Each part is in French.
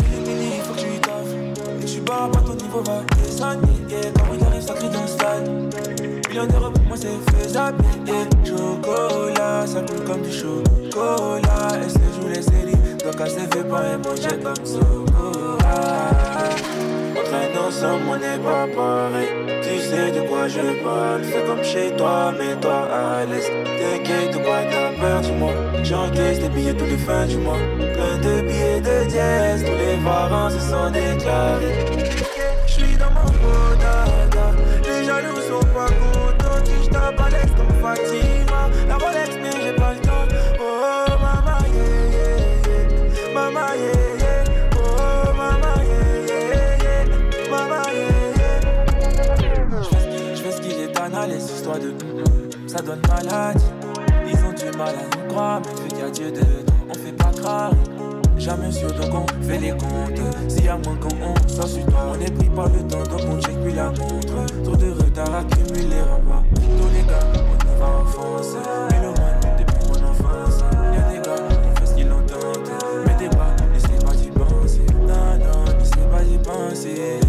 mini, faut que tu y taffes. Et tu bats pas ton niveau, va descendre. Quand il arrive, ça crie dans le stade. Millions d'euros pour moi, c'est faisable. Chocolat, ça coule comme du chocolat. Elle se joue les séries, donc elle se fait pas et manger comme Sokoa. On traîne ensemble, on n'est pas pareil. Tu sais de quoi je parle. Fais comme chez toi, mets-toi à l'aise. T'inquiète, de quoi t'as peur, dis-moi. J'encaisse des billets tous les fins du mois. Plein de billets de dièse, tous les parents se sont déclarés. J'suis dans mon beau dada. Les jaloux sont pas contents. Si j'tape à l'ex comme Fatima. La Rolex, mais j'ai pas le temps. Oh, maman, yeah, yeah, yeah. Maman, yeah, yeah. Oh, maman, yeah, yeah, yeah. Maman, yeah, yeah. J'fais ce qu'il est banal, les histoires de ça donne maladie. Ils ont du mal à nous croire, mais vu qu'il y a Dieu dedans, on fait pas grave. Jamais sûr donc on fait les comptes. S'il y a moins quand on s'en suit toi, on est pris par le temps donc on check puis la montre. Trop de retard accumulé en bas. Tous les gars, on nous va enfoncer. Mais le moins depuis mon enfance. Y'a des gars, on fait ce qu'ils entendent. Mais des bras, laissez pas d'y penser. Non, non, laissez pas d'y penser.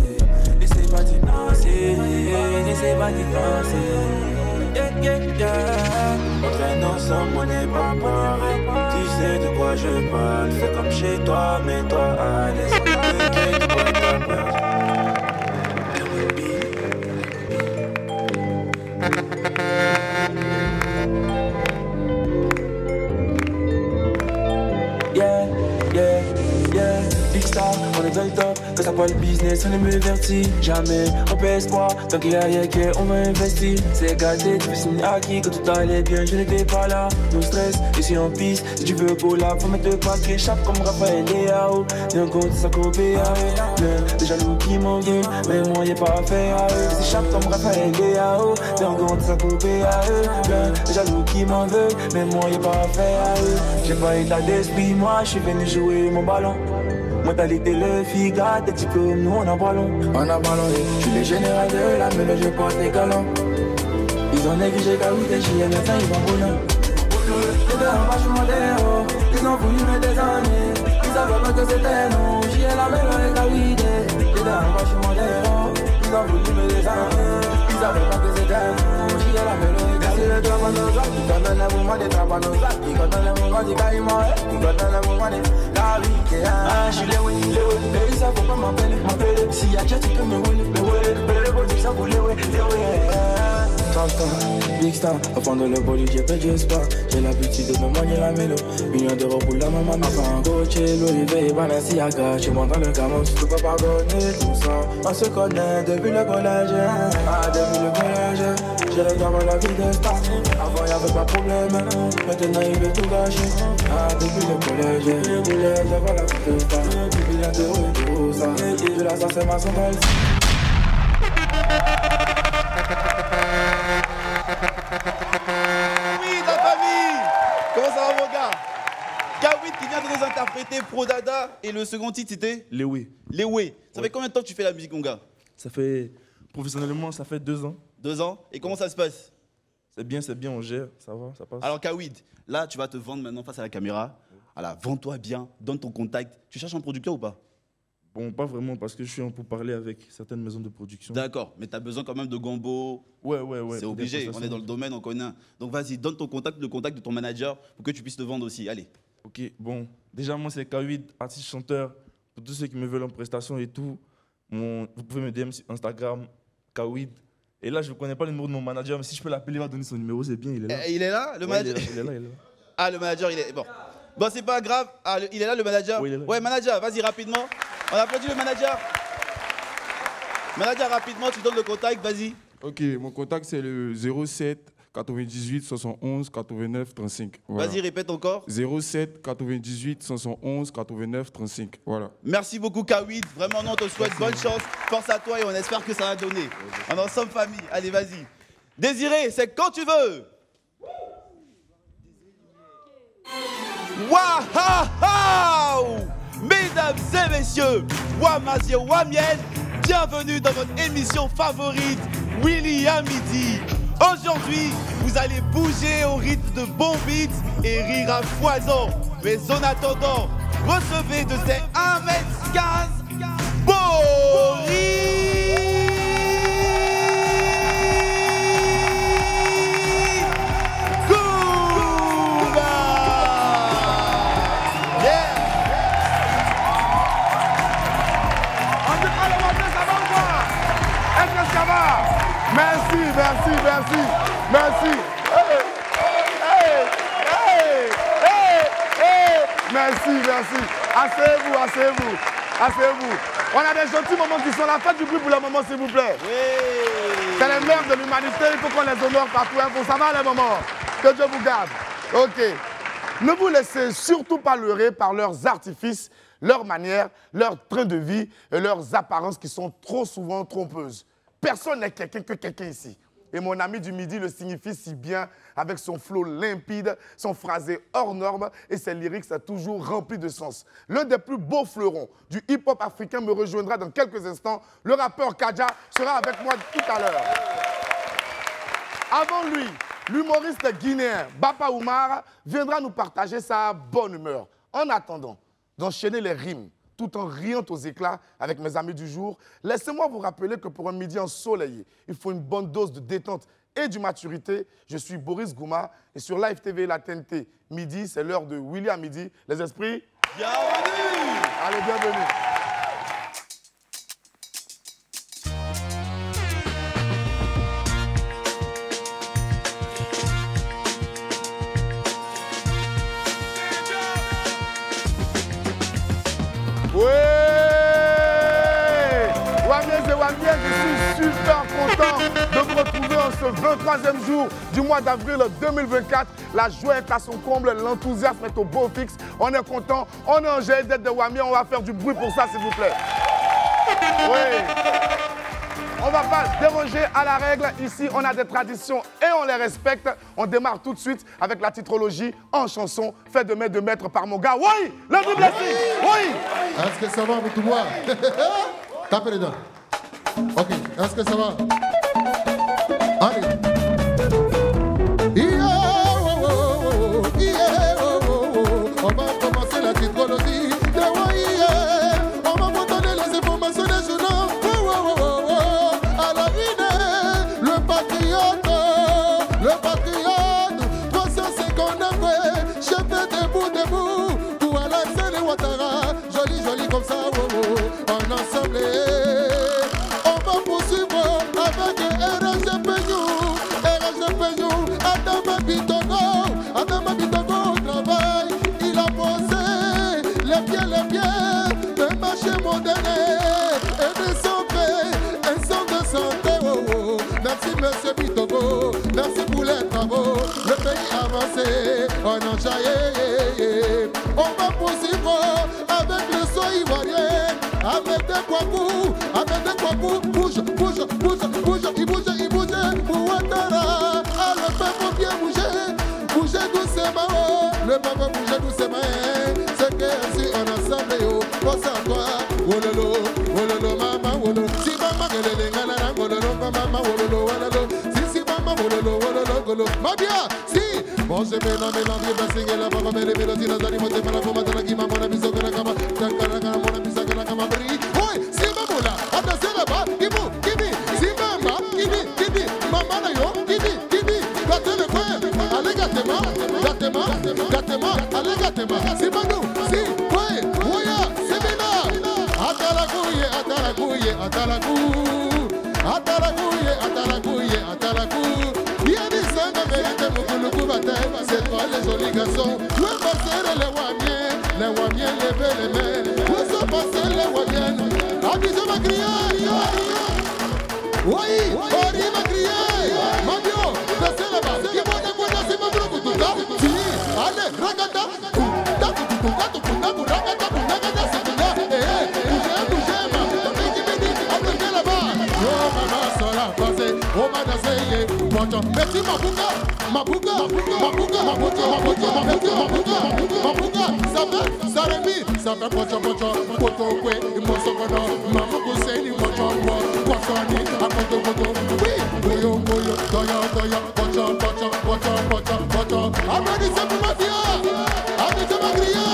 Laissez pas d'y penser. Laissez pas d'y penser. Yeah, yeah, yeah. On traîne ensemble, on n'est pas pareil. Tu sais de quoi je parle. Fais comme chez toi, mets-toi à l'aise. T'inquiète, de quoi t'as peur. Yeah, yeah, yeah. Big star, on est dans le top. Quand ça parle business, on est mieux verti. Jamais on pèse pas. Tant qu'il y a rien qu'on va investir. C'est gâté, tu fais signe acquis. Quand tout allait bien, je n'étais pas là. No stress, ici en piste. Si tu veux collab, faut mettre le paquet. Chape comme Raphaël Léao. Viens compte, ça copie à eux. Plein de jaloux qui m'en veulent. Mais moi, y'a pas affaire à eux. C'est chape comme Raphaël Léao. Viens compte, ça copie à eux. Plein de jaloux qui m'en veulent. Mais moi, y'a pas affaire à eux. J'ai pas état d'esprit, moi, je suis venu jouer mon ballon. Mentalité le figa, tes diplômes, nous on a ballon. On a ballon, je suis le général de la mêlée, je porte les galons. Ils ont négligé Kaoui, des JM, maintenant ils vont bouillon. Les gars en marche moderne, ils ont voulu mettre des années. Ils savaient pas que c'était nous, j'y ai la mêlée, les Kaoui. Les gars en marche moderne, ils ont voulu mettre des années. Ils savaient pas que c'était nous, j'y ai la mêlée. C'est le drap à nos actes, qui connaît le mouvement des trappes à nos actes, qui connaît le mouvement du caïman, qui connaît le mouvement de la vie. Ah, je suis les oui, baby, ça faut pas m'appeler. Si y'a déjà tu peux me rouler, le body, ça vous les oui, Big star, au fond de le body, j'ai pas d'espoir. J'ai l'habitude de me manier la mélo. Millions d'euros pour la maman, enfin, Gauthier, Louis V, Balenciaga. Chez moi dans le camion, tu peux pas pardonner tout ça. On se connaît depuis le collège, ah, depuis le collège. J'ai le temps à la vie de star. Avant y'avait pas de problème, maintenant il veut tout gâcher. Ah, depuis le collège, j'avais la vie de star. Depuis l'intérieur et tout ça, de là ça c'est ma sondage. Oui, ta famille. Comment ça va mon gars? Kaoui qui vient de nous interpréter Pro Dada et le second titre c'était Léoué. Léoué. Ça fait combien de temps que tu fais la musique mon gars? Ça fait, professionnellement, ça fait 2 ans. 2 ans. Et comment ça se passe? C'est bien, on gère, ça va, ça passe. Alors Kawid, là tu vas te vendre maintenant face à la caméra. Alors vends-toi bien, donne ton contact. Tu cherches un producteur ou pas? Bon, pas vraiment, parce que je suis en pourparlers avec certaines maisons de production. D'accord, mais tu as besoin quand même de Gombo. Ouais. C'est obligé, on est dans le domaine, on connaît. Donc vas-y, donne ton contact, le contact de ton manager pour que tu puisses te vendre aussi. Allez. Ok, bon, déjà moi c'est Kawid, artiste chanteur. Pour tous ceux qui me veulent en prestation et tout, vous pouvez me DM sur Instagram, Kawid. Et là, je ne connais pas le numéro de mon manager, mais si je peux l'appeler, il va donner son numéro, c'est bien, il est là. Il est là, le manager? Il est là. Ah, le manager, il est... Bon, c'est pas grave. Ah, il est là, le manager? Oui, il est là. Ouais, manager, vas-y, rapidement. On applaudit le manager. Manager, rapidement, tu donnes le contact, vas-y. Ok, mon contact, c'est le 07 98 71 89 35. Voilà. Vas-y, répète encore. 07 98 71 89 35. Voilà. Merci beaucoup, Kawid. Vraiment, on te souhaite bonne chance. Force à toi et on espère que ça va donner. On est ensemble, famille. Allez, vas-y. Désiré, c'est quand tu veux. Waouh! Mesdames et messieurs, Wamazie Wamiel, bienvenue dans votre émission favorite, Willy à midi. Aujourd'hui, vous allez bouger au rythme de bons beats et rire à foison. Mais en attendant, recevez de ces 1 mètre Gaz, Boris Gouba. Yeah. En tout cas, le matin, ça va ou pas? Est-ce que ça va? Merci, merci, merci, merci. Hey, hey, hey, hey. Merci, merci. Asseyez-vous, asseyez-vous, asseyez-vous. On a des gentils moments qui sont là. Faites du bruit pour le moment, s'il vous plaît. Oui. C'est les mères de l'humanité, il faut qu'on les honore partout. Hein, pour ça va les moments. Que Dieu vous garde. OK. Ne vous laissez surtout pas leurrer par leurs artifices, leurs manières, leur train de vie et leurs apparences qui sont trop souvent trompeuses. Personne n'est quelqu'un que quelqu'un ici. Et mon ami du midi le signifie si bien avec son flow limpide, son phrasé hors norme et ses lyrics toujours remplis de sens. L'un des plus beaux fleurons du hip-hop africain me rejoindra dans quelques instants. Le rappeur Kadja sera avec moi tout à l'heure. Avant lui, l'humoriste guinéen Bapa Oumar viendra nous partager sa bonne humeur. En attendant d'enchaîner les rimes, tout en riant aux éclats avec mes amis du jour, laissez-moi vous rappeler que pour un midi ensoleillé, il faut une bonne dose de détente et de maturité. Je suis Boris Gouma et sur Live TV La TNT, midi, c'est l'heure de Willy à midi. Les esprits, Bienvenue. allez, bienvenue. Je suis super content de vous retrouver en ce 23e jour du mois d'avril 2024. La joie est à son comble, l'enthousiasme est au beau fixe. On est content, on est en GL d'être de Wami, on va faire du bruit pour ça s'il vous plaît. Oui. On ne va pas déroger à la règle. Ici, on a des traditions et on les respecte. On démarre tout de suite avec la titrologie en chanson, fait de maître par mon gars. Oui, le double style. Oui. Est-ce que ça va, Moutoumoua? Tapez les dents. Ok, est-ce que ça va? Allez. On va commencer la titrologie. On va vous donner les informations des journaux. À la une, le patriote, 359, chef debout, pour Alassane Ouattara, joli comme ça, en ensemble. Avec RSGPU, Adama Bitongo au travail, il a posé les pieds, de marché moderne et de santé, un centre de santé. Merci monsieur Bitongo, merci pour les travaux, le pays avancé, on a jaillé. On va poursuivre avec le son ivoirien, avec des kwabous, bouge, il bouge, pour Ouattara, le peuple bien bouger doucement, le peuple bouge doucement, c'est que ainsi on ensemble, pense à toi, wololo, maman, wololo, si maman, si maman, wololo, ma bien, si, bon, je vais nommer l'envie, passer la maman, mais les mélodies, les animaux, c'est pas la forme de la qui m'a mon ami, la cama, oui, si maman là, attention là-bas, si maman, maman là, gâtez le frère, allez gâtez-moi, allez gâtez-moi, si maman, si, oui, c'est bien, atalakou, Yéni Sanga vérité Moukouloukou Batel, c'est toi les jolis garçons, le passer les wamiens, levez les mains, où sont passés les wamiens, Abidjan m'a crié, oui, Ori m'a crié, Mabio, dansez là-bas, il faut des coups danser, ma brou, tout ça, si, allez, ragata, merci Mabuga, ça fait pocho, poto kwe, imosokono, mafuku seni pocho, pochoni, akoto, oui, boyo, toyo, pocho, abedi sepu mafia, abedi magriya,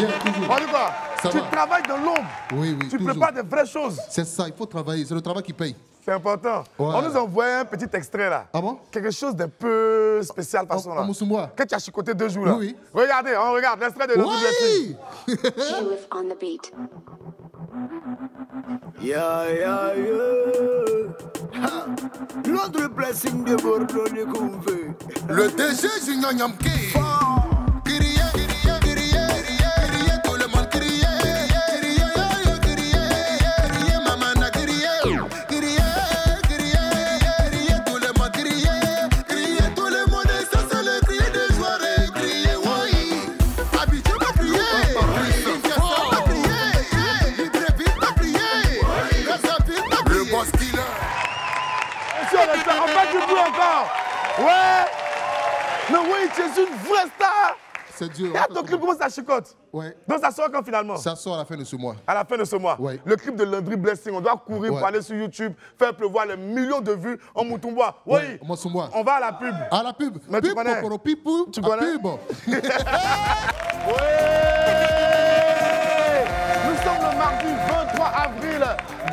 Bien, toujours. On dit quoi? Ça Tu va. travailles dans l'ombre. Oui, oui, Tu toujours. prépares des vraies choses. C'est ça, il faut travailler. C'est le travail qui paye. C'est important. Ouais. On nous a envoyé un petit extrait là. Ah bon? Quelque chose d'un peu spécial façon là. En Moussoumbois. Que tu as chicoté 2 jours là. Oui, oui. Regardez, on regarde l'extrait de l'autre blessing. Oui. She was on the beat. Yeah, yeah, yeah. Ha. L'autre blessing de Bordeaux qu'on veut. Le DG Junior Nyamke. Crier, crier, crier, crier, tout le monde crier. Crier, crier, maman a crié. Crier, crier, tout le monde crier. Crier, tout le monde, et ça c'est le cri de joie. Crier, oui. Habitué à crier. Kinshasa à crier. Libreville à crier. Brazzaville à crier. Le boss killer. On fait du bruit encore. Ouais. Mais oui, tu es une vraie star. C'est Dieu. Et à ton clip, comment ça chicote? Ouais. Donc ça sort quand finalement? Ça sort à la fin de ce mois. À la fin de ce mois. Ouais. Le clip de Landry Blessing, on doit courir Ouais. pour aller sur YouTube, faire pleuvoir les millions de vues en Moutoumbois. Oui. Ouais, Moussoumbois. On va à la pub. À la pub. Mais tu Pub, connais. poporo, pipou, Tu à connais. pub. Nous sommes le mardi 23 avril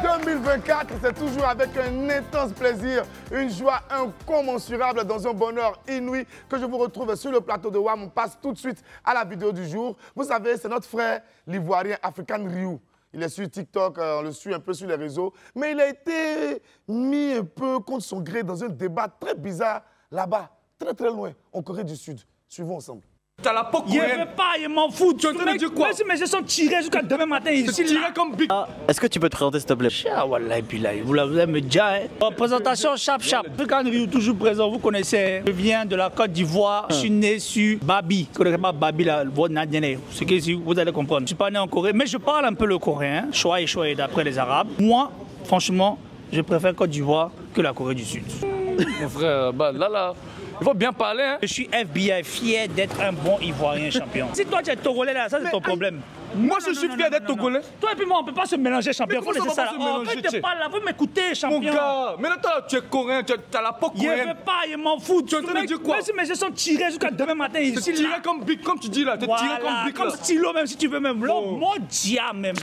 2024. C'est toujours avec un intense plaisir, une joie incommensurable dans un bonheur inouï que je vous retrouve sur le plateau de WAM. On passe tout de suite à la vidéo du jour. Vous savez, c'est notre frère, l'ivoirien African Ryu. Il est sur TikTok, on le suit un peu sur les réseaux. Mais il a été mis un peu contre son gré dans un débat très bizarre là-bas, très très loin, en Corée du Sud. Suivons ensemble. T'as la peau Je ne coréenne. veux pas, je m'en fous. Tu es en train de dire quoi? Même si mes yeux sont tirés jusqu'à demain matin ici. Tu dirais comme Big. Est-ce que tu peux te présenter s'il te plaît? Ah, voilà, et puis là, vous l'avez me dire. Hein. Présentation Chap Chap. African Ryu, toujours présent, vous connaissez. Je viens de la Côte d'Ivoire. Je suis né sur Babi. Vous ne connaissez pas Babi, là, votre Nadienne. Ce qui est, vous allez comprendre. Je ne suis pas né en Corée, mais je parle un peu le coréen. Choix et d'après les Arabes. Moi, franchement, je préfère Côte d'Ivoire que la Corée du Sud. Mon frère, bah là, il faut bien parler, hein. Je suis FBI, fier d'être un bon Ivoirien champion. Si toi tu es Togolais là, ça c'est ton problème. Moi, je suis fier d'être Togolais. Toi et puis moi, on peut pas se mélanger champion. Mais Faut comment laisser ça ça va là. pas se Oh, mélanger, quand tu tu parles là, vous m'écoutez Mon champion. gars, mais là, tu es coréen, tu as la peau Je coréenne. veux pas, je m'en fous. Tu es en train de dire quoi? Même si mes yeux sont tirés jusqu'à demain matin Tu ici. tiré comme Big, comme tu dis là. Tu es tiré comme Big, comme là. stylo même si tu veux même. Là, Oh. mon diable même.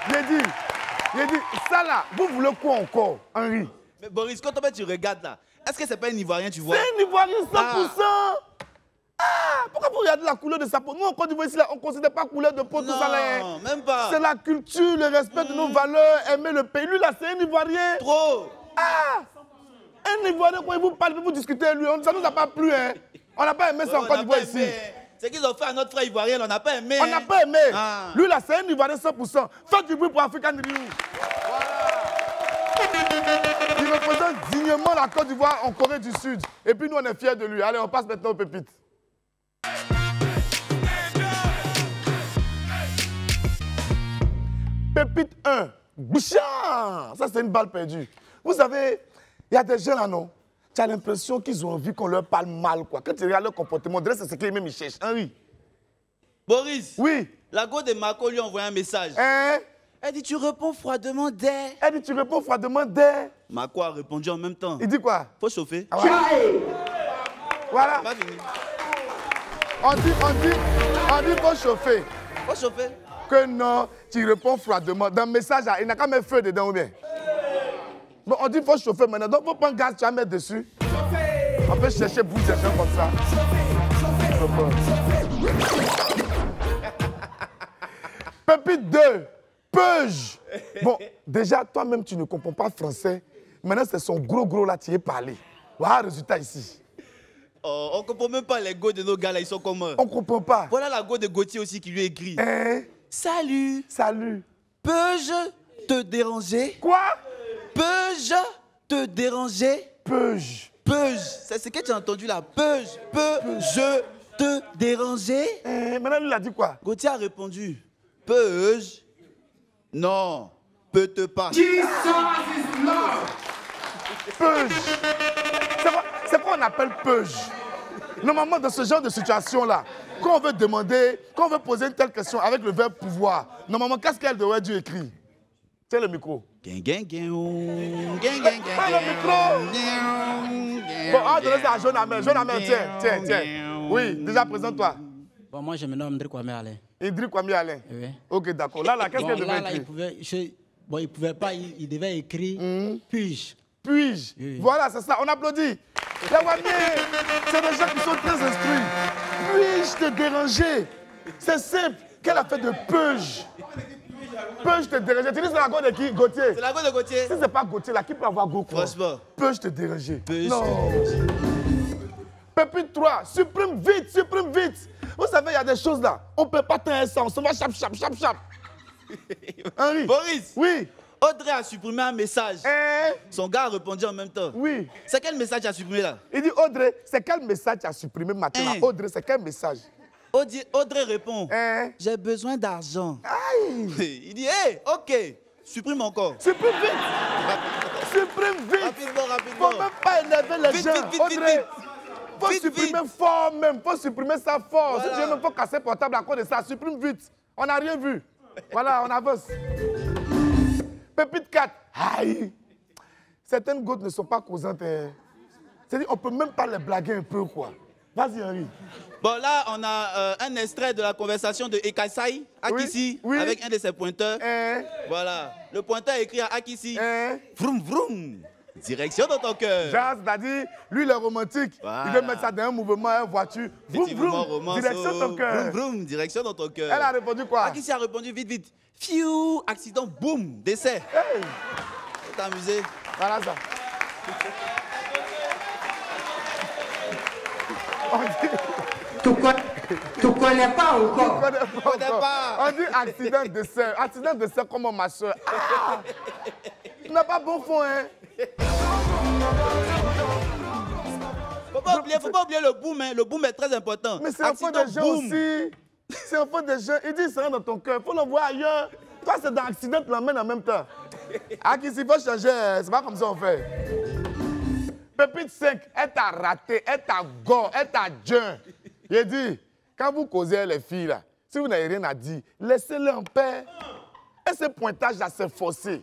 J'ai dit, ça là, vous voulez quoi encore, Henri? Mais Boris, quand tu regardes là, est-ce que c'est pas un Ivoirien, tu vois? C'est un Ivoirien 100%. Ah, pourquoi vous regardez la couleur de sa peau? Nous, en Côte d'Ivoire, ici, là, on ne considère pas couleur de peau, tout ça là. hein. Non, même pas. C'est la culture, le respect de nos valeurs, aimer le pays. Lui, là, c'est un Ivoirien. Trop. Ah, un Ivoirien, quand il vous parle, vous discutez avec lui, ça ne nous a pas plu. Hein. On n'a pas aimé ça en On Côte n'a d'Ivoire pas ici. aimé. C'est qu'ils ont fait à notre frère Ivoirien, on n'a pas aimé. On n'a pas aimé. Ah. Lui, là, c'est un Ivoirien 100%. Faites du bruit pour African Ryu. Il représente dignement la Côte d'Ivoire en Corée du Sud. Et puis nous, on est fiers de lui. Allez, on passe maintenant aux pépites. Pépite 1. Bouchard. Ça, c'est une balle perdue. Vous savez, il y a des gens là, non? Tu as l'impression qu'ils ont envie qu'on leur parle mal, quoi. Quand tu regardes leur comportement, c'est ce qu'ils même ils cherchent. Henri. Boris, Oui. la go de Marco lui a envoyé un message. Hein? Elle dit, tu réponds froidement dès. Elle dit, tu réponds froidement dès. Marco a répondu en même temps. Il dit quoi? Faut chauffer. Ah, voilà. Pas fini. On dit, faut chauffer. Faut chauffer. Que non, tu réponds froidement. Dans le message, là, il n'a qu'à mettre feu dedans ou bien? Bon, on dit, faut chauffer maintenant. Donc, faut prendre gaz, tu vas mettre dessus. On peut chercher vous des gens comme ça. Pépite 2. Peuge. Bon, déjà, toi-même, tu ne comprends pas français. Maintenant, c'est son gros là, tu y es parlé. Voilà le résultat ici. Oh, on comprend même pas les go de nos gars là, ils sont comment? On comprend pas. Voilà la go de Gauthier aussi qui lui écrit. Hein? Salut, Salut. peux-je te déranger? Quoi? Peux-je te déranger? Peuge. Peux-je? C'est ce que tu as entendu là. Peux-je? Peux-je te déranger? Maintenant, lui, il a dit quoi? Gauthier a répondu. Peux-je? Non, peux-te pas. Peuge. C'est quoi on appelle peuge? Normalement, dans ce genre de situation-là, quand on veut demander, quand on veut poser une telle question avec le verbe pouvoir, normalement, qu'est-ce qu'elle devrait dire écrit? Tiens le micro. Pas le Bon, on va donner ça à Jeune Amel. Jeune Amel, tiens. Oui, déjà présente-toi. Bon, moi, je me nomme Ndri Kwame Alain. Idriss Kwame Alain. Oui. Ok, d'accord. Là, qu'est-ce qu'elle devait écrire? Il pouvait pas, il devait écrire puis-je. Puis-je. Oui. Voilà, c'est ça. On applaudit. Les Wamiens, c'est des gens qui sont très instruits. Puis-je te déranger? C'est simple. Qu'elle a fait de Peuge? Peuge te déranger. Tu dis c'est la go de qui? Gauthier. C'est la go de Gauthier. Si c'est pas Gauthier, là, qui peut avoir Goku? Franchement. Peuge te déranger. Peuge non. te déranger. Pépite 3, supprime vite, supprime vite. Vous savez, il y a des choses là. On ne peut pas tenir ça, on se va chap. Henri. Boris. Oui. Audrey a supprimé un message. Son gars a répondu en même temps. Oui. C'est quel message tu as supprimé là? Il dit Audrey, c'est quel message tu as supprimé maintenant là? Audrey, c'est quel message? Audrey répond. J'ai besoin d'argent. Il dit, ok, supprime encore. Supprime vite. Supprime vite. Rapidement. Faut même pas énerver les gens. Audrey, faut supprimer fort même. Faut supprimer ça fort. Voilà. Si tu veux, faut casser le portable à cause de ça. Supprime vite. On n'a rien vu. Voilà, on avance. Pépite 4. Aïe. Certaines gouttes ne sont pas causantes. C'est-à-dire, on peut même pas les blaguer un peu, quoi. Vas-y, Henri. Bon, là, on a un extrait de la conversation de Ekasai, Akissi, avec un de ses pointeurs. Voilà. Le pointeur écrit à Akissi. Vroom, vroom. Direction dans ton cœur. Genre, c'est-à-dire, lui, il est romantique. Voilà. Il veut mettre ça dans un mouvement, une voiture. Vroom, vroom. Direction dans ton cœur. Vroom, vroom. Direction dans ton cœur. Elle a répondu quoi? Akissi a répondu vite. Fiou, accident, boum, décès. Hey. Tu t'es amusé? Voilà ça. Tu connais pas encore. Tu connais pas. On dit accident, décès. Accident, décès comme ma soeur. Ah. Tu n'as pas bon fond, hein? Faut pas oublier le boom, hein. Le boom est très important. Mais c'est un fond des gens aussi. C'est un fond des gens. Il dit ça dans ton cœur. Il faut l'envoyer ailleurs. Toi, c'est dans l'accident, tu l'emmènes en même temps. Akissi, il faut changer. C'est pas comme ça on fait. Pépite 5, elle t'a raté, elle t'a gore, elle t'a djun. Il dit, quand vous causez les filles, là, si vous n'avez rien à dire, laissez-les en paix. Et ce pointage-là, c'est forcé.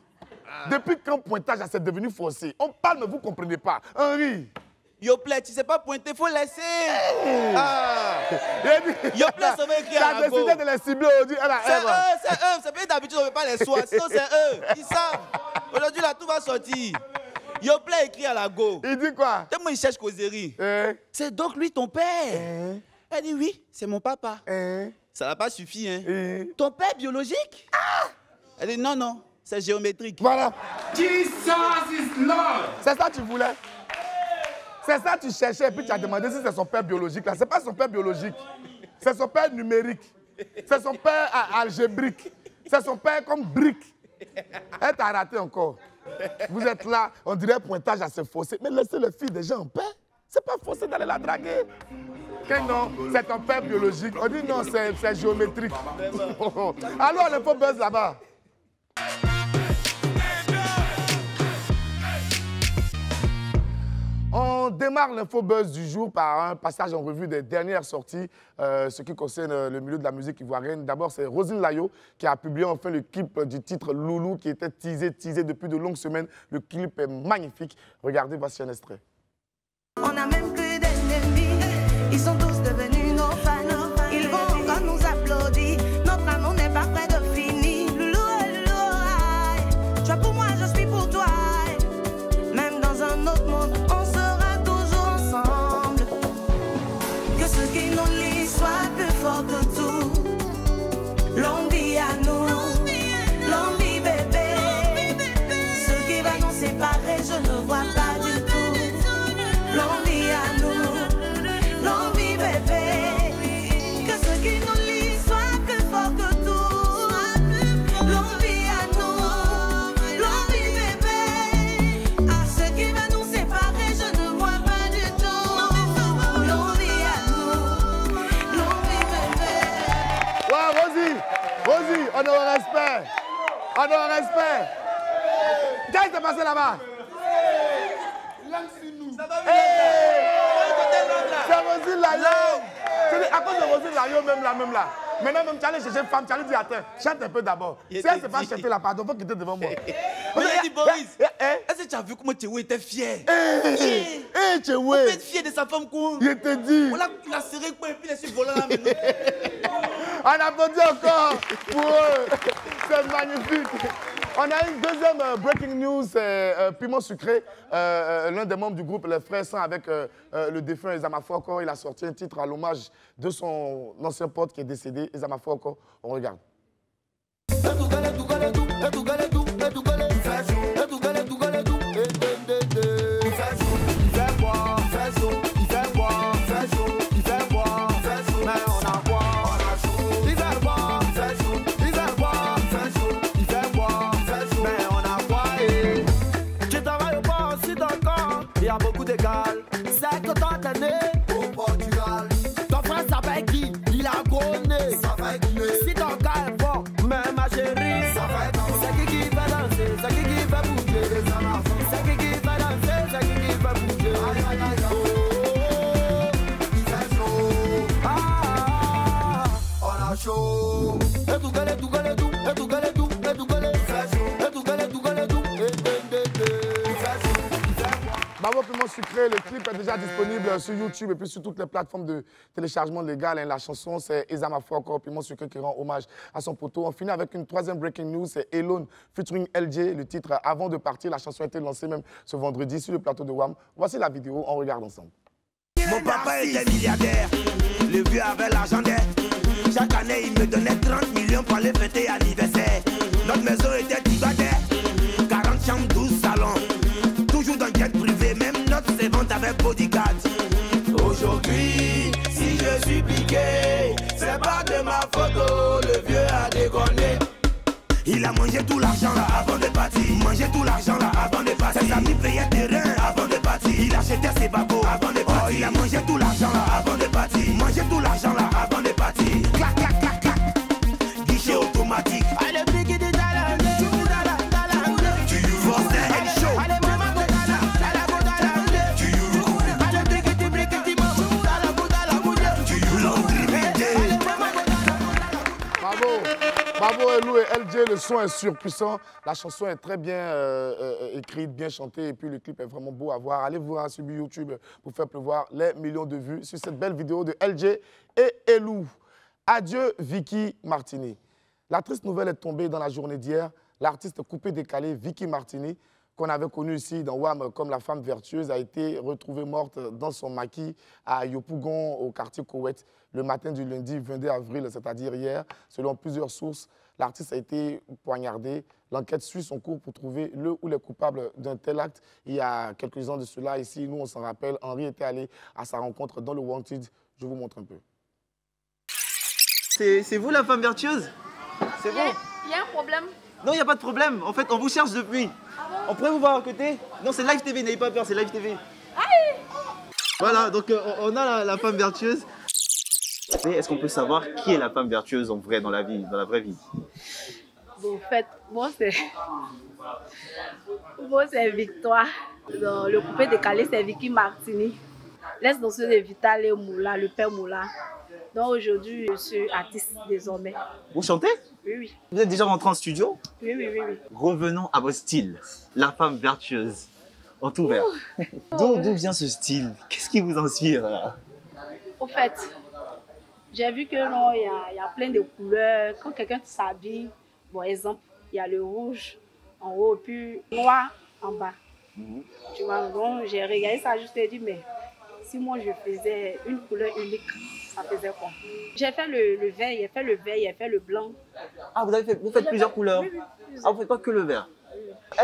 Depuis quand pointage-là, c'est devenu forcé? On parle, mais vous ne comprenez pas. Henri. Yoplait, tu ne sais pas pointer, il faut laisser. Yoplait, ça veut écrire à la go. Il a décidé de les cibler aujourd'hui. C'est eux. C'est pas d'habitude, on ne veut pas les soins. Sinon, c'est eux. Ils savent. Aujourd'hui, là, tout va sortir. Yoplait écrit à la go. Il dit quoi? Tellement il cherche causerie. C'est donc lui ton père. Elle dit oui, c'est mon papa. Ça n'a pas suffi, hein. Ton père biologique? Elle dit non, c'est géométrique. Voilà. Jesus is Lord. C'est ça que tu voulais? C'est ça que tu cherchais et puis tu as demandé si c'est son père biologique là. C'est pas son père biologique. C'est son père numérique. C'est son père algébrique. C'est son père comme brique. Elle t'a raté encore. Vous êtes là, on dirait pointage à se forcer. Mais laissez les filles des gens en paix. C'est pas forcé d'aller la draguer. Que non, c'est ton père biologique. On dit non, c'est géométrique. Alors, l'info buzz là-bas. On démarre l'info buzz du jour par un passage en revue des dernières sorties, ce qui concerne le milieu de la musique ivoirienne. D'abord, c'est Roselyne Layo qui a publié enfin le clip du titre Loulou qui était teasé depuis de longues semaines. Le clip est magnifique. Regardez, voici un extrait. On n'a même plus d'ennemis, ils sont tous devenus nos fans. Ils vont encore nous applaudir, notre amour n'est pas près de finir. Loulou, loulou, toi pour moi, je suis pour toi. Même dans un autre monde, on sera toujours ensemble. Que ce qui nous lie soit plus fort que tout. Longue vie à nous, longue vie bébé. Ce qui va nous séparer, je ne vois pas du tout. Longue vie à nous, longue vie bébé. Que ce qui nous lie soit plus fort que tout. Longue vie à nous, longue vie bébé. À ce qui va nous séparer, je ne vois pas du tout. Longue vie à nous, longue vie bébé. Ouais, Rosie, on est au respect. On est au respect. Qu'est-ce qui s'est passé là-bas? C'est Roselyne Layo. C'est à cause de Roselyne Layo même là. Maintenant même tu allais chercher une femme, tu allais dire attends, chante un peu d'abord. Si elle ne s'est pas chantée là, pardon, faut quitter devant moi. On a dit Boris, est-ce que tu as vu comment Tchéoué était fier? Tchéoué. On peut être fier de sa femme quoi. Je te dis. On l'a serré quoi et puis il est sur volant là maintenant. On applaudit encore pour eux. C'est magnifique. On a une deuxième breaking news, c'est Piment Sucré, l'un des membres du groupe Les Frères Saints avec le défunt Ezama Foko. Il a sorti un titre à l'hommage de son ancien pote qui est décédé, Ezama Foko. On regarde. C'est que toi t'es né au Portugal. Ton frère s'appelle qui? Il a gros nez. Si ton cas est fort, mais ma chérie, c'est qui fait danser, c'est qui fait bouger. C'est qui fait danser, c'est qui fait bouger. Oh, il fait chaud. Ah, on a chaud. Et tout gueule, et tout gueule, et tout, et tout gueule, et tout, et tout gueule. Il fait chaud. Et tout gueule, et tout gueule, et tout, Bravo Piment Sucré, le clip est déjà disponible sur YouTube et puis sur toutes les plateformes de téléchargement légal. La chanson, c'est Ezama Foko, Piment Sucré qui rend hommage à son poteau. On finit avec une troisième breaking news, c'est Elone featuring LJ. Le titre Avant de partir, la chanson a été lancée même ce vendredi sur le plateau de WAM. Voici la vidéo, on regarde ensemble. Mon papa était milliardaire, le vieux avait l'argent d'air. Chaque année, il me donnait 30 millions pour aller fêter anniversaire. Notre maison était tigadère, 40 chambres, 12 salons. Toujours dans le jet privé, même notre servante avec bodyguard. Aujourd'hui, si je suis piqué, c'est pas de ma photo, le vieux a déconné. Il a mangé tout l'argent là avant de partir. Mangé tout l'argent là avant de partir. Ses amis payaient terrain avant de partir. Il achetait ses babos avant de partir. Il a mangé tout l'argent là avant de partir. Mangé tout l'argent là avant de partir. Clac, clac, clac, clac. Guichet automatique. Allez, piqué de talent. Bravo Elou et LJ, le son est surpuissant. La chanson est très bien écrite, bien chantée et puis le clip est vraiment beau à voir. Allez voir sur YouTube pour faire pleuvoir les millions de vues sur cette belle vidéo de LJ et Elou. Adieu Vicky Martini. La triste nouvelle est tombée dans la journée d'hier. L'artiste coupé-décalé Vicky Martini, qu'on avait connue ici dans WAM comme la femme vertueuse, a été retrouvée morte dans son maquis à Yopougon, au quartier Koweït, le matin du lundi 22 avril, c'est-à-dire hier. Selon plusieurs sources, l'artiste a été poignardé. L'enquête suit son cours pour trouver le ou les coupables d'un tel acte. Il y a quelques ans de cela, ici, nous on s'en rappelle, Henri était allé à sa rencontre dans le Wanted. Je vous montre un peu. C'est vous la femme vertueuse? C'est vous? Il y a un problème? Non, il n'y a pas de problème. En fait, on vous cherche depuis. On pourrait vous voir à côté? Non, c'est Live TV, n'ayez pas peur, c'est Live TV. Aïe! Voilà, donc on a la femme vertueuse. Est-ce qu'on peut savoir qui est la femme vertueuse en vrai, dans la vie, dans la vraie vie? Bon, en fait, moi c'est Victoire. Dans le coupé décalé, c'est Vicky Martini. Laisse dans ceux de Vital et Moula, le père Moula. Donc aujourd'hui, je suis artiste désormais. Vous chantez? Oui, oui. Vous êtes déjà rentré en studio? Oui, oui, oui, oui. Revenons à votre style, la femme vertueuse, en tout vert. D'où vient ce style? Qu'est-ce qui vous inspire là? Au fait, j'ai vu que non, il y a plein de couleurs. Quand quelqu'un s'habille, bon exemple, il y a le rouge en haut, puis noir en bas. Tu vois, donc j'ai regardé ça, je me suis dit, mais si moi je faisais une couleur unique, ça faisait quoi? J'ai fait le vert, il a fait le vert, il a fait le blanc. Ah, vous faites plusieurs couleurs? Oui, oui, plusieurs. Ah, vous faites pas que le vert?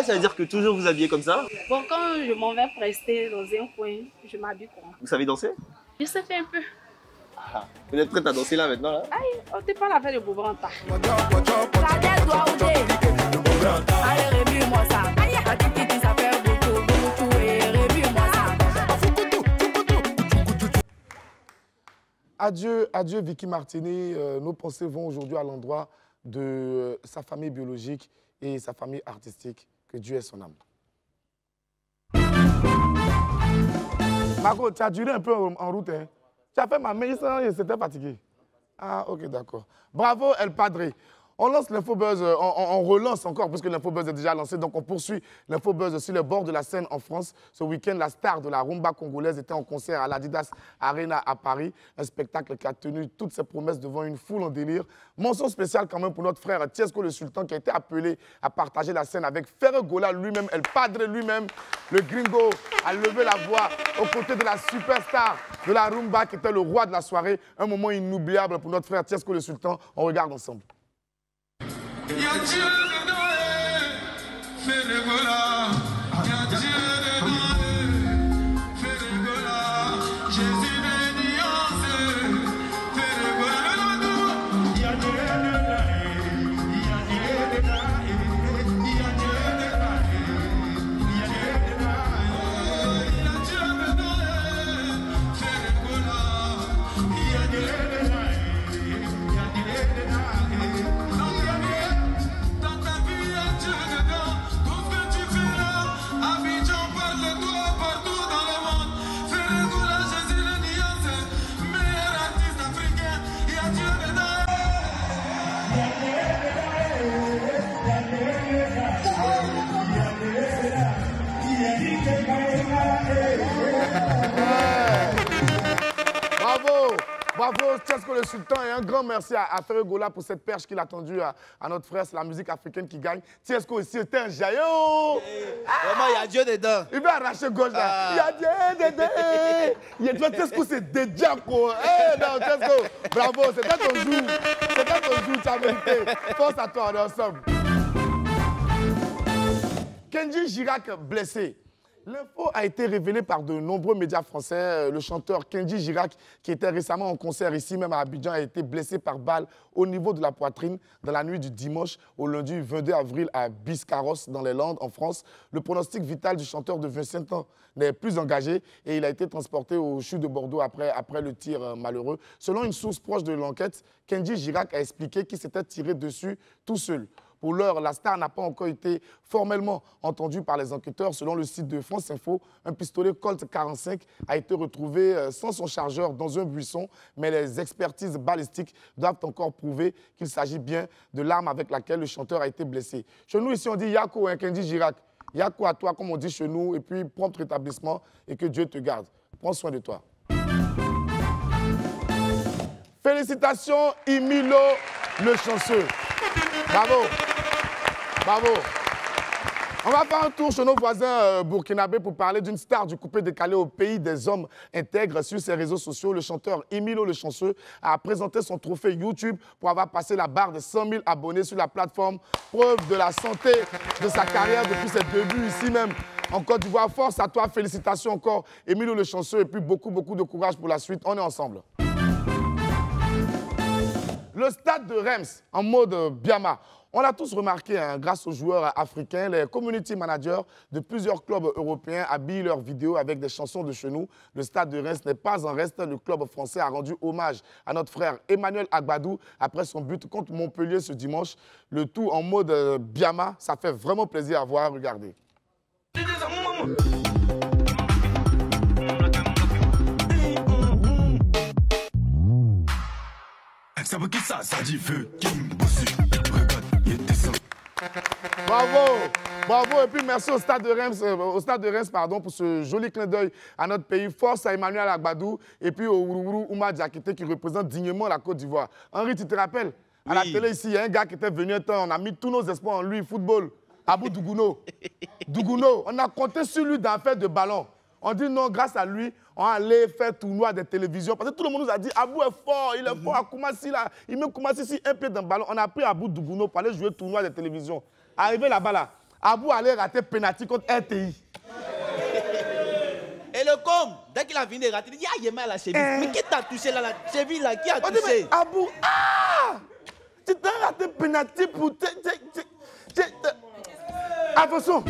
Ça veut dire que toujours vous habillez comme ça? Bon, quand je m'en vais rester dans un coin, je m'habille quoi. Vous savez danser? Je sais faire un peu. Ah, vous êtes prête à danser là maintenant là? Aïe, on t'est pas la fête de Boubranta. Allez, remue-moi ça. Ça fait beaucoup et remue-moi ça. Adieu, adieu Vicky Martini. Nos pensées vont aujourd'hui à l'endroit de sa famille biologique et sa famille artistique. Que Dieu ait son âme. Marco, tu as duré un peu en route. Hein? Tu as fait ma main, et c'était fatigué. Ah, ok, d'accord. Bravo, El Padre. On lance l'Infobuzz, on relance encore, puisque l'Infobuzz est déjà lancé. Donc, on poursuit l'Infobuzz sur les bords de la scène en France. Ce week-end, la star de la rumba congolaise était en concert à l'Adidas Arena à Paris. Un spectacle qui a tenu toutes ses promesses devant une foule en délire. Mention spéciale quand même pour notre frère Tiesco le Sultan, qui a été appelé à partager la scène avec Ferre Gola lui-même, El Padre lui-même. Le gringo a levé la voix aux côtés de la superstar de la rumba, qui était le roi de la soirée. Un moment inoubliable pour notre frère Tiesco le Sultan. On regarde ensemble. Y'a Dieu dedans, fais le gola. Y'a Dieu dedans, fais le gola. Jésus de nuance, fais le gola. Y'a Dieu dedans, y'a Dieu dedans, y'a Dieu dedans, y'a Dieu dedans, y'a Dieu dedans, fais le gola. Y'a Dieu dedans, y'a Dieu dedans. Bravo, Tiesco le Sultan, et un grand merci à Ferre Gola pour cette perche qu'il a tendue à notre frère. C'est la musique africaine qui gagne. Tiesco ici était un jaillot. Vraiment, il y a Dieu dedans. Il va arracher gauche là. Il y a Dieu dedans. Tiesco, c'est déjà quoi. Non, Tiesco, bravo, c'était ton jour. C'était ton jour, tu as mérité. Force à toi, on est ensemble. Kenji Girac blessé. L'info a été révélée par de nombreux médias français. Le chanteur Kenji Girac, qui était récemment en concert ici même à Abidjan, a été blessé par balle au niveau de la poitrine dans la nuit du dimanche au lundi 22 avril à Biscarrosse, dans les Landes, en France. Le pronostic vital du chanteur de 25 ans n'est plus engagé et il a été transporté au CHU de Bordeaux après le tir malheureux. Selon une source proche de l'enquête, Kenji Girac a expliqué qu'il s'était tiré dessus tout seul. Pour l'heure, la star n'a pas encore été formellement entendue par les enquêteurs. Selon le site de France Info, un pistolet Colt 45 a été retrouvé sans son chargeur dans un buisson, mais les expertises balistiques doivent encore prouver qu'il s'agit bien de l'arme avec laquelle le chanteur a été blessé. Chez nous, ici, on dit Yako, hein, Kenji Girac. Yako à toi, comme on dit chez nous, et puis prompt rétablissement et que Dieu te garde. Prends soin de toi. Félicitations, Emilo le chanceux. Bravo. Bravo. On va faire un tour chez nos voisins burkinabés pour parler d'une star du coupé décalé au pays des hommes intègres. Sur ses réseaux sociaux, le chanteur Emilo le chanceux a présenté son trophée YouTube pour avoir passé la barre de 100 000 abonnés sur la plateforme. Preuve de la santé de sa carrière depuis ses débuts ici même en Côte d'Ivoire. Force à toi, félicitations encore Emilo le chanceux et puis beaucoup de courage pour la suite. On est ensemble. Le stade de Reims en mode Biama. On l'a tous remarqué, hein, grâce aux joueurs africains, les community managers de plusieurs clubs européens habillent leurs vidéos avec des chansons de chez nous. Le stade de Reims n'est pas en reste. Le club français a rendu hommage à notre frère Emmanuel Agbadou après son but contre Montpellier ce dimanche. Le tout en mode Biama, ça fait vraiment plaisir à voir. Regardez. Ça dit feu. Bravo, et puis merci au Stade de Reims, pour ce joli clin d'œil à notre pays. Force à Emmanuel Agbadou et puis au Ourourou Ouma Diakité qui représente dignement la Côte d'Ivoire. Henri, tu te rappelles? À la télé ici, il y a un gars qui était venu un temps, on a mis tous nos espoirs en lui, football. Abou Dougouno. On a compté sur lui dans l'affaire de ballon. On dit non, grâce à lui, on allait faire tournoi des télévisions. Parce que tout le monde nous a dit, Abou est fort, il est fort à Koumassi là. Il met Koumassi ici un pied dans le ballon. On a pris Abou Dougouno pour aller jouer tournoi des télévisions. Arrivé là-bas là, Abou allait rater penalty contre RTI. Et le com, dès qu'il a fini de rater, il dit, il y a mal à la cheville. Mais qui t'a touché là, la cheville là, qui a touché? Dit, Abou, tu t'as raté penalty pour... Attention.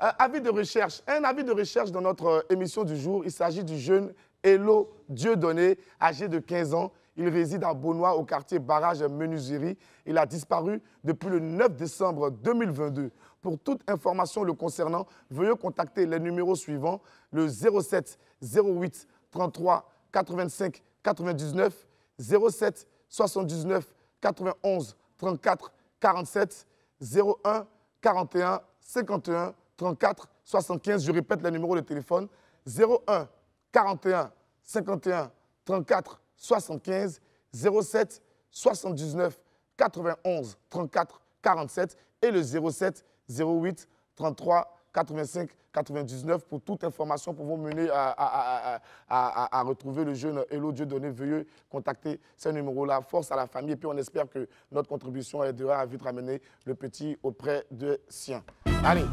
Avis de recherche. Un avis de recherche dans notre émission du jour. Il s'agit du jeune Hello Dieudonné, âgé de 15 ans. Il réside à Beaunois, au quartier Barrage Menuiserie. Il a disparu depuis le 9 décembre 2022. Pour toute information le concernant, veuillez contacter les numéros suivants, le 07 08 33 85 99, 07 79 91 34 47 01 41 51 34 75. Je répète les numéros de téléphone 01 41 51 34 75 07 79 91 34 47 et le 07 08 33 85 99 pour toute information pour vous mener à retrouver le jeune Hello Dieudonné. Veuillez contacter ce numéro-là. Force à la famille et puis on espère que notre contribution aidera à vite ramener le petit auprès de sien. Allez,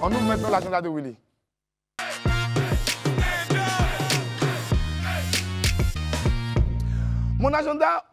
on ouvre maintenant l'agenda de Willy. Mon agenda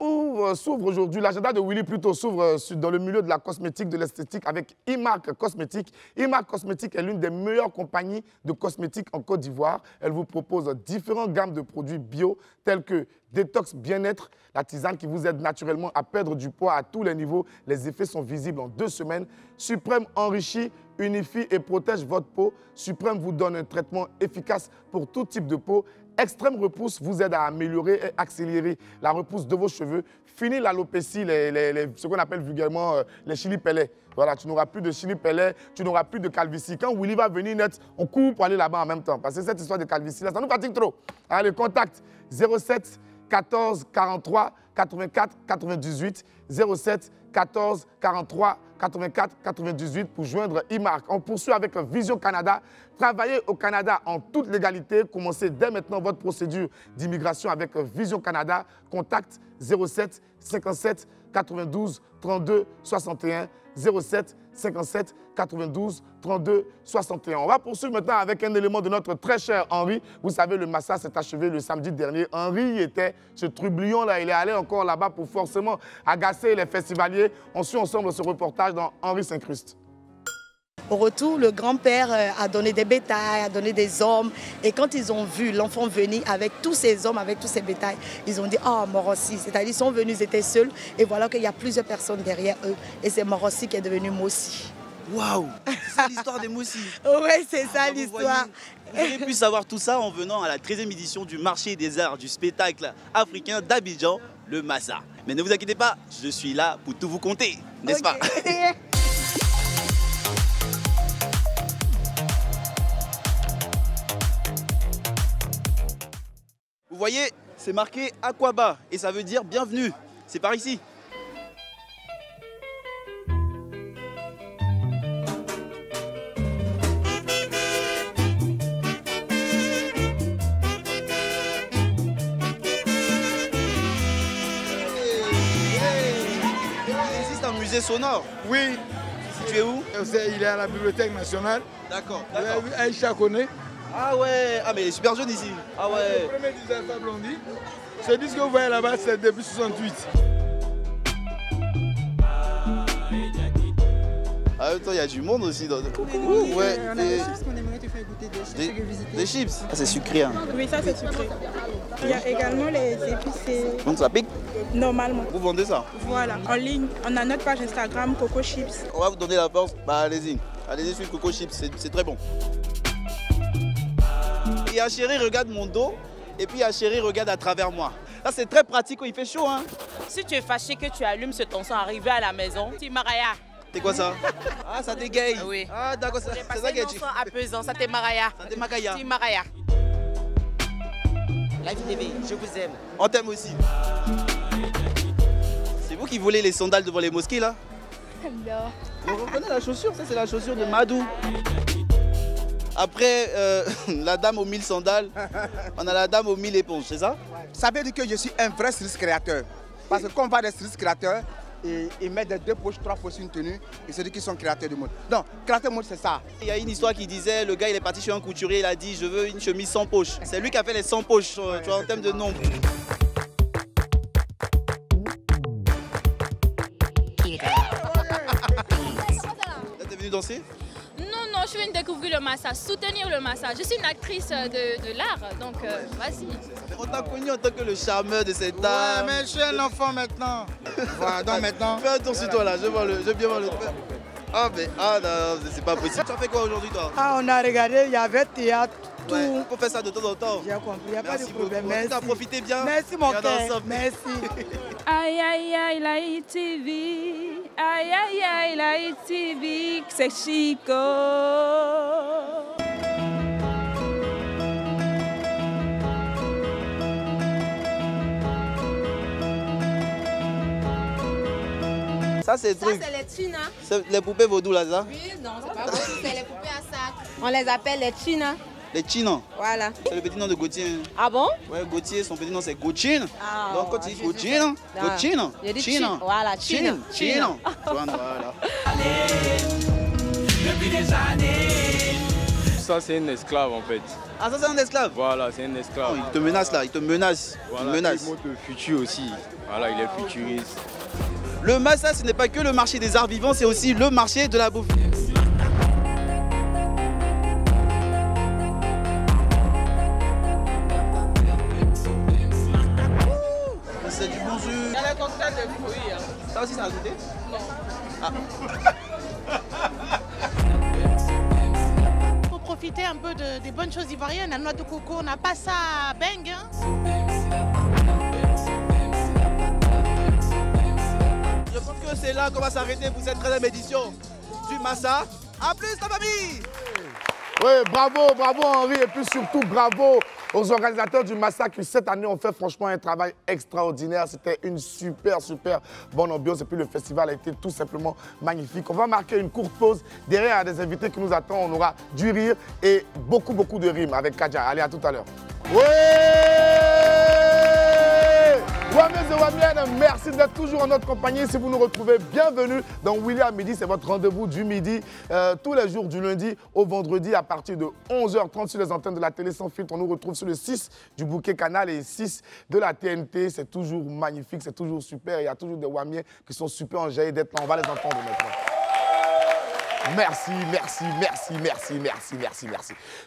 s'ouvre aujourd'hui, l'agenda de Willy plutôt s'ouvre dans le milieu de la cosmétique, de l'esthétique avec Imark Cosmétique. Imark Cosmétique est l'une des meilleures compagnies de cosmétiques en Côte d'Ivoire. Elle vous propose différentes gammes de produits bio tels que Détox Bien-être, la tisane qui vous aide naturellement à perdre du poids à tous les niveaux. Les effets sont visibles en 2 semaines. Suprême enrichit, unifie et protège votre peau. Suprême vous donne un traitement efficace pour tout type de peau. Extrême repousse vous aide à améliorer et accélérer la repousse de vos cheveux. Fini l'alopécie, ce qu'on appelle vulgairement les chili pelés. Voilà, tu n'auras plus de chili pelés, tu n'auras plus de calvitie. Quand Willy va venir net, on court pour aller là-bas en même temps. Parce que cette histoire de calvitie, là, ça nous fatigue trop. Allez, contact 07 14 43 84 98 07 14 43 84 98 pour joindre Imark. On poursuit avec Vision Canada. Travaillez au Canada en toute légalité. Commencez dès maintenant votre procédure d'immigration avec Vision Canada. Contact 07 57 92 32 61 07 57 92 32 61. On va poursuivre maintenant avec un élément de notre très cher Henri. Vous savez, le massacre s'est achevé le samedi dernier. Henri était ce trublion-là. Il est allé encore là-bas pour forcément agacer les festivaliers. On suit ensemble ce reportage dans Henri s'incruste. Au retour, le grand-père a donné des bétails, a donné des hommes. Et quand ils ont vu l'enfant venir avec tous ces hommes, avec tous ces bétails, ils ont dit « Ah, oh, Morossi ». C'est-à-dire qu'ils sont venus, ils étaient seuls. Et voilà qu'il y a plusieurs personnes derrière eux. Et c'est Morossi qui est devenu Mossi. Waouh, c'est ça l'histoire des Mossi. Oui, c'est ça l'histoire. Vous avez pu savoir tout ça en venant à la 13e édition du marché des arts du spectacle africain d'Abidjan, le Massa. Mais ne vous inquiétez pas, je suis là pour tout vous conter, n'est-ce pas? Vous voyez, c'est marqué Aquaba et ça veut dire bienvenue. C'est par ici. Il existe un musée sonore. Oui. Tu es où? Il est à la Bibliothèque nationale. D'accord. Aïcha connaît. Ah ouais, ah mais il est super jeune ici. Ah ouais. Le premier designer Blondie. Ce disque que vous voyez là-bas, c'est depuis 68. En même temps, il y a du monde aussi. Dans... Coucou, ouais. On a des chips qu'on aimerait te faire goûter, des chips visiter. Des chips? Ah, c'est sucré. Hein. Oui, ça c'est sucré. Il y a également les épicés. Donc ça pique? Normalement. Vous vendez ça? Voilà, en ligne. On a notre page Instagram, Coco Chips. On va vous donner la force. Bah allez-y. Allez-y sur Coco Chips, c'est très bon. Il y a Chéri, regarde mon dos. Et puis il y a Chéri, regarde à travers moi. Là c'est très pratique quand il fait chaud. Hein. Si tu es fâché que tu allumes ce ton sang arrivé à la maison, Timaraya. C'est quoi ça? Ah, ça dégaye. Oui. Ah, d'accord, c'est ça qui est dit. Apaisant, ça Timaraya. Ça Timaraya. Timaraya. Live TV, je vous aime. On t'aime aussi. C'est vous qui volez les sandales devant les mosquées là? Non. Vous reconnaissez la chaussure? Ça c'est la chaussure de Madou. Après la dame aux 1000 sandales, on a la dame aux 1000 éponges, c'est ça? Ça veut dire que je suis un vrai styliste créateur. Parce que quand on va des stylistes créateurs, ils mettent des 2 poches, 3 poches sur une tenue, et c'est eux qui sont créateurs de mode. Donc, créateur de mode, c'est ça. Il y a une histoire qui disait, le gars il est parti chez un couturier, il a dit je veux une chemise sans poche. C'est lui qui a fait les 100 poches, tu vois, en termes de nombre. Là, t'es venu danser? Non, je viens de découvrir le massage, soutenir le massage. Je suis une actrice de l'art, donc vas-y. On t'a connu en tant que le charmeur de cette dame. Ouais, mais je suis un enfant maintenant. Voilà, donc maintenant... Fais un tour sur toi là, je veux bien voir le truc. Ah, mais non, c'est pas possible. Tu as fait quoi aujourd'hui toi? Ah, on a regardé, il y avait théâtre, tout. Il faut faire ça de temps en temps. J'ai compris, il n'y a pas de problème. Merci. Merci. Profitez bien. Merci mon Regardez cœur. ensemble. Merci. Aïe aïe aïe la ITV, aïe aïe aïe la ITV, c'est Chico. Ça, c'est le Ça, truc. c'est les China. C'est les poupées vaudou, là, ça? Oui, non, c'est pas vaudou, c'est les poupées à sac. On les appelle les China. Les Chinos. Voilà. C'est le petit nom de Gauthier. Ah bon? Ouais, Gauthier, son petit nom, c'est Gauchine. Ah, Donc, quand tu dis Gauchine, Gauchine, j'ai dit Chine. Voilà, Chine. Chine. Voilà. Depuis des années. Ça, c'est un esclave en fait. Ah, ça, c'est un esclave? Voilà, c'est un esclave. Il te menace là, il te menace. Voilà, il menace. il montre le futur aussi. Voilà, il est futuriste. Le Massa, ce n'est pas que le marché des arts vivants, c'est aussi le marché de la bouffe. C'est du bon jus. Il y a les cocktails de fruits. Ça aussi, ça a goûté? Non. Ah. Il faut profiter un peu des bonnes choses ivoiriennes. La noix de coco, on n'a pas ça à Beng. Hein. Je pense que c'est là qu'on va s'arrêter pour cette 13e édition du Massa. A plus la famille! Oui, bravo, bravo Henri, et puis surtout bravo aux organisateurs du Massa qui cette année ont fait franchement un travail extraordinaire. C'était une super bonne ambiance et puis le festival a été tout simplement magnifique. On va marquer une courte pause. Derrière, il y a des invités qui nous attendent. On aura du rire et beaucoup de rimes avec Kadja. Allez, à tout à l'heure. Oui! Wamiens et Wamiennes, merci d'être toujours en notre compagnie. Si vous nous retrouvez, bienvenue dans William Midi. C'est votre rendez-vous du midi, tous les jours du lundi au vendredi à partir de 11h30 sur les antennes de la télé sans filtre. On nous retrouve sur le 6 du Bouquet Canal et 6 de la TNT. C'est toujours magnifique, c'est toujours super. Il y a toujours des Wamiens qui sont super enjaillés d'être là. On va les entendre maintenant. Merci.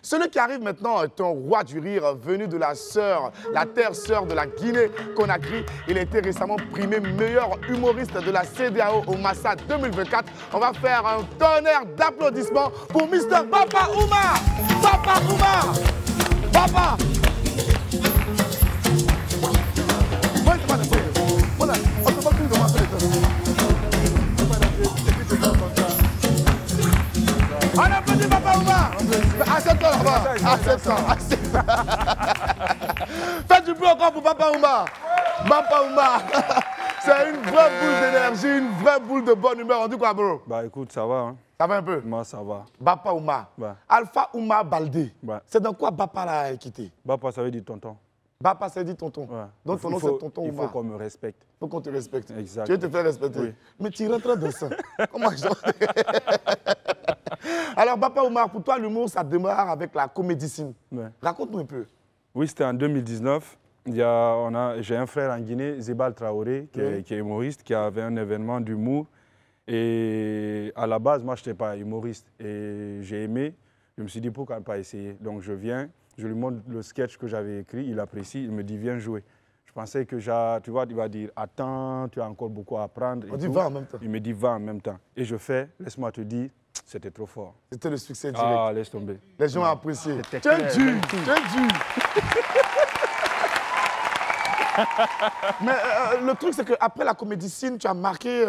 Celui qui arrive maintenant est un roi du rire venu de la terre sœur de la Guinée-Conakry. Il a été récemment primé meilleur humoriste de la CEDEAO au Massa 2024. On va faire un tonnerre d'applaudissements pour Mr. Bapa Oumar. Bapa Oumar. Bapa. On applaudit Bapa Oumar. Assieds-toi là-bas. Assieds-toi. Faites du bruit encore pour Bapa Oumar. Bapa Oumar. C'est une vraie boule d'énergie, une vraie boule de bonne humeur. On dit quoi, bro? Bah écoute, ça va. Hein. Ça va un peu? Moi, ça va. Bapa Oumar. Bah. Alpha Oumar Baldé. Bah. C'est dans quoi Bapa l'a quitté? Bapa, ça veut dire tonton. Bapa, ça veut dire tonton. Ouais. Donc ton nom, c'est tonton Oumar. Il faut qu'on me respecte. Il faut qu'on te respecte. Exact. Tu veux te faire respecter? Oui. Mais tu rentres dans ça. Comment je... Alors, Bapa Oumar, pour toi, l'humour, ça démarre avec la comédicine. Ouais. Raconte-nous un peu. Oui, c'était en 2019. J'ai un frère en Guinée, Zébal Traoré, qui est humoriste, qui avait un événement d'humour. Et à la base, moi, je n'étais pas humoriste. Et j'ai aimé. Je me suis dit, pourquoi ne pas essayer? Donc, je viens, je lui montre le sketch que j'avais écrit. Il apprécie, il me dit, viens jouer. Je pensais que, tu vois, il va dire, attends, tu as encore beaucoup à apprendre. On dit, va en même temps. Il me dit, va en même temps. Et je fais, laisse-moi te dire, c'était trop fort. C'était le succès direct. Ah, laisse tomber. Les gens ont apprécié. Tu es dur, tu es dur. Mais le truc, c'est qu'après la comédicine, tu as marqué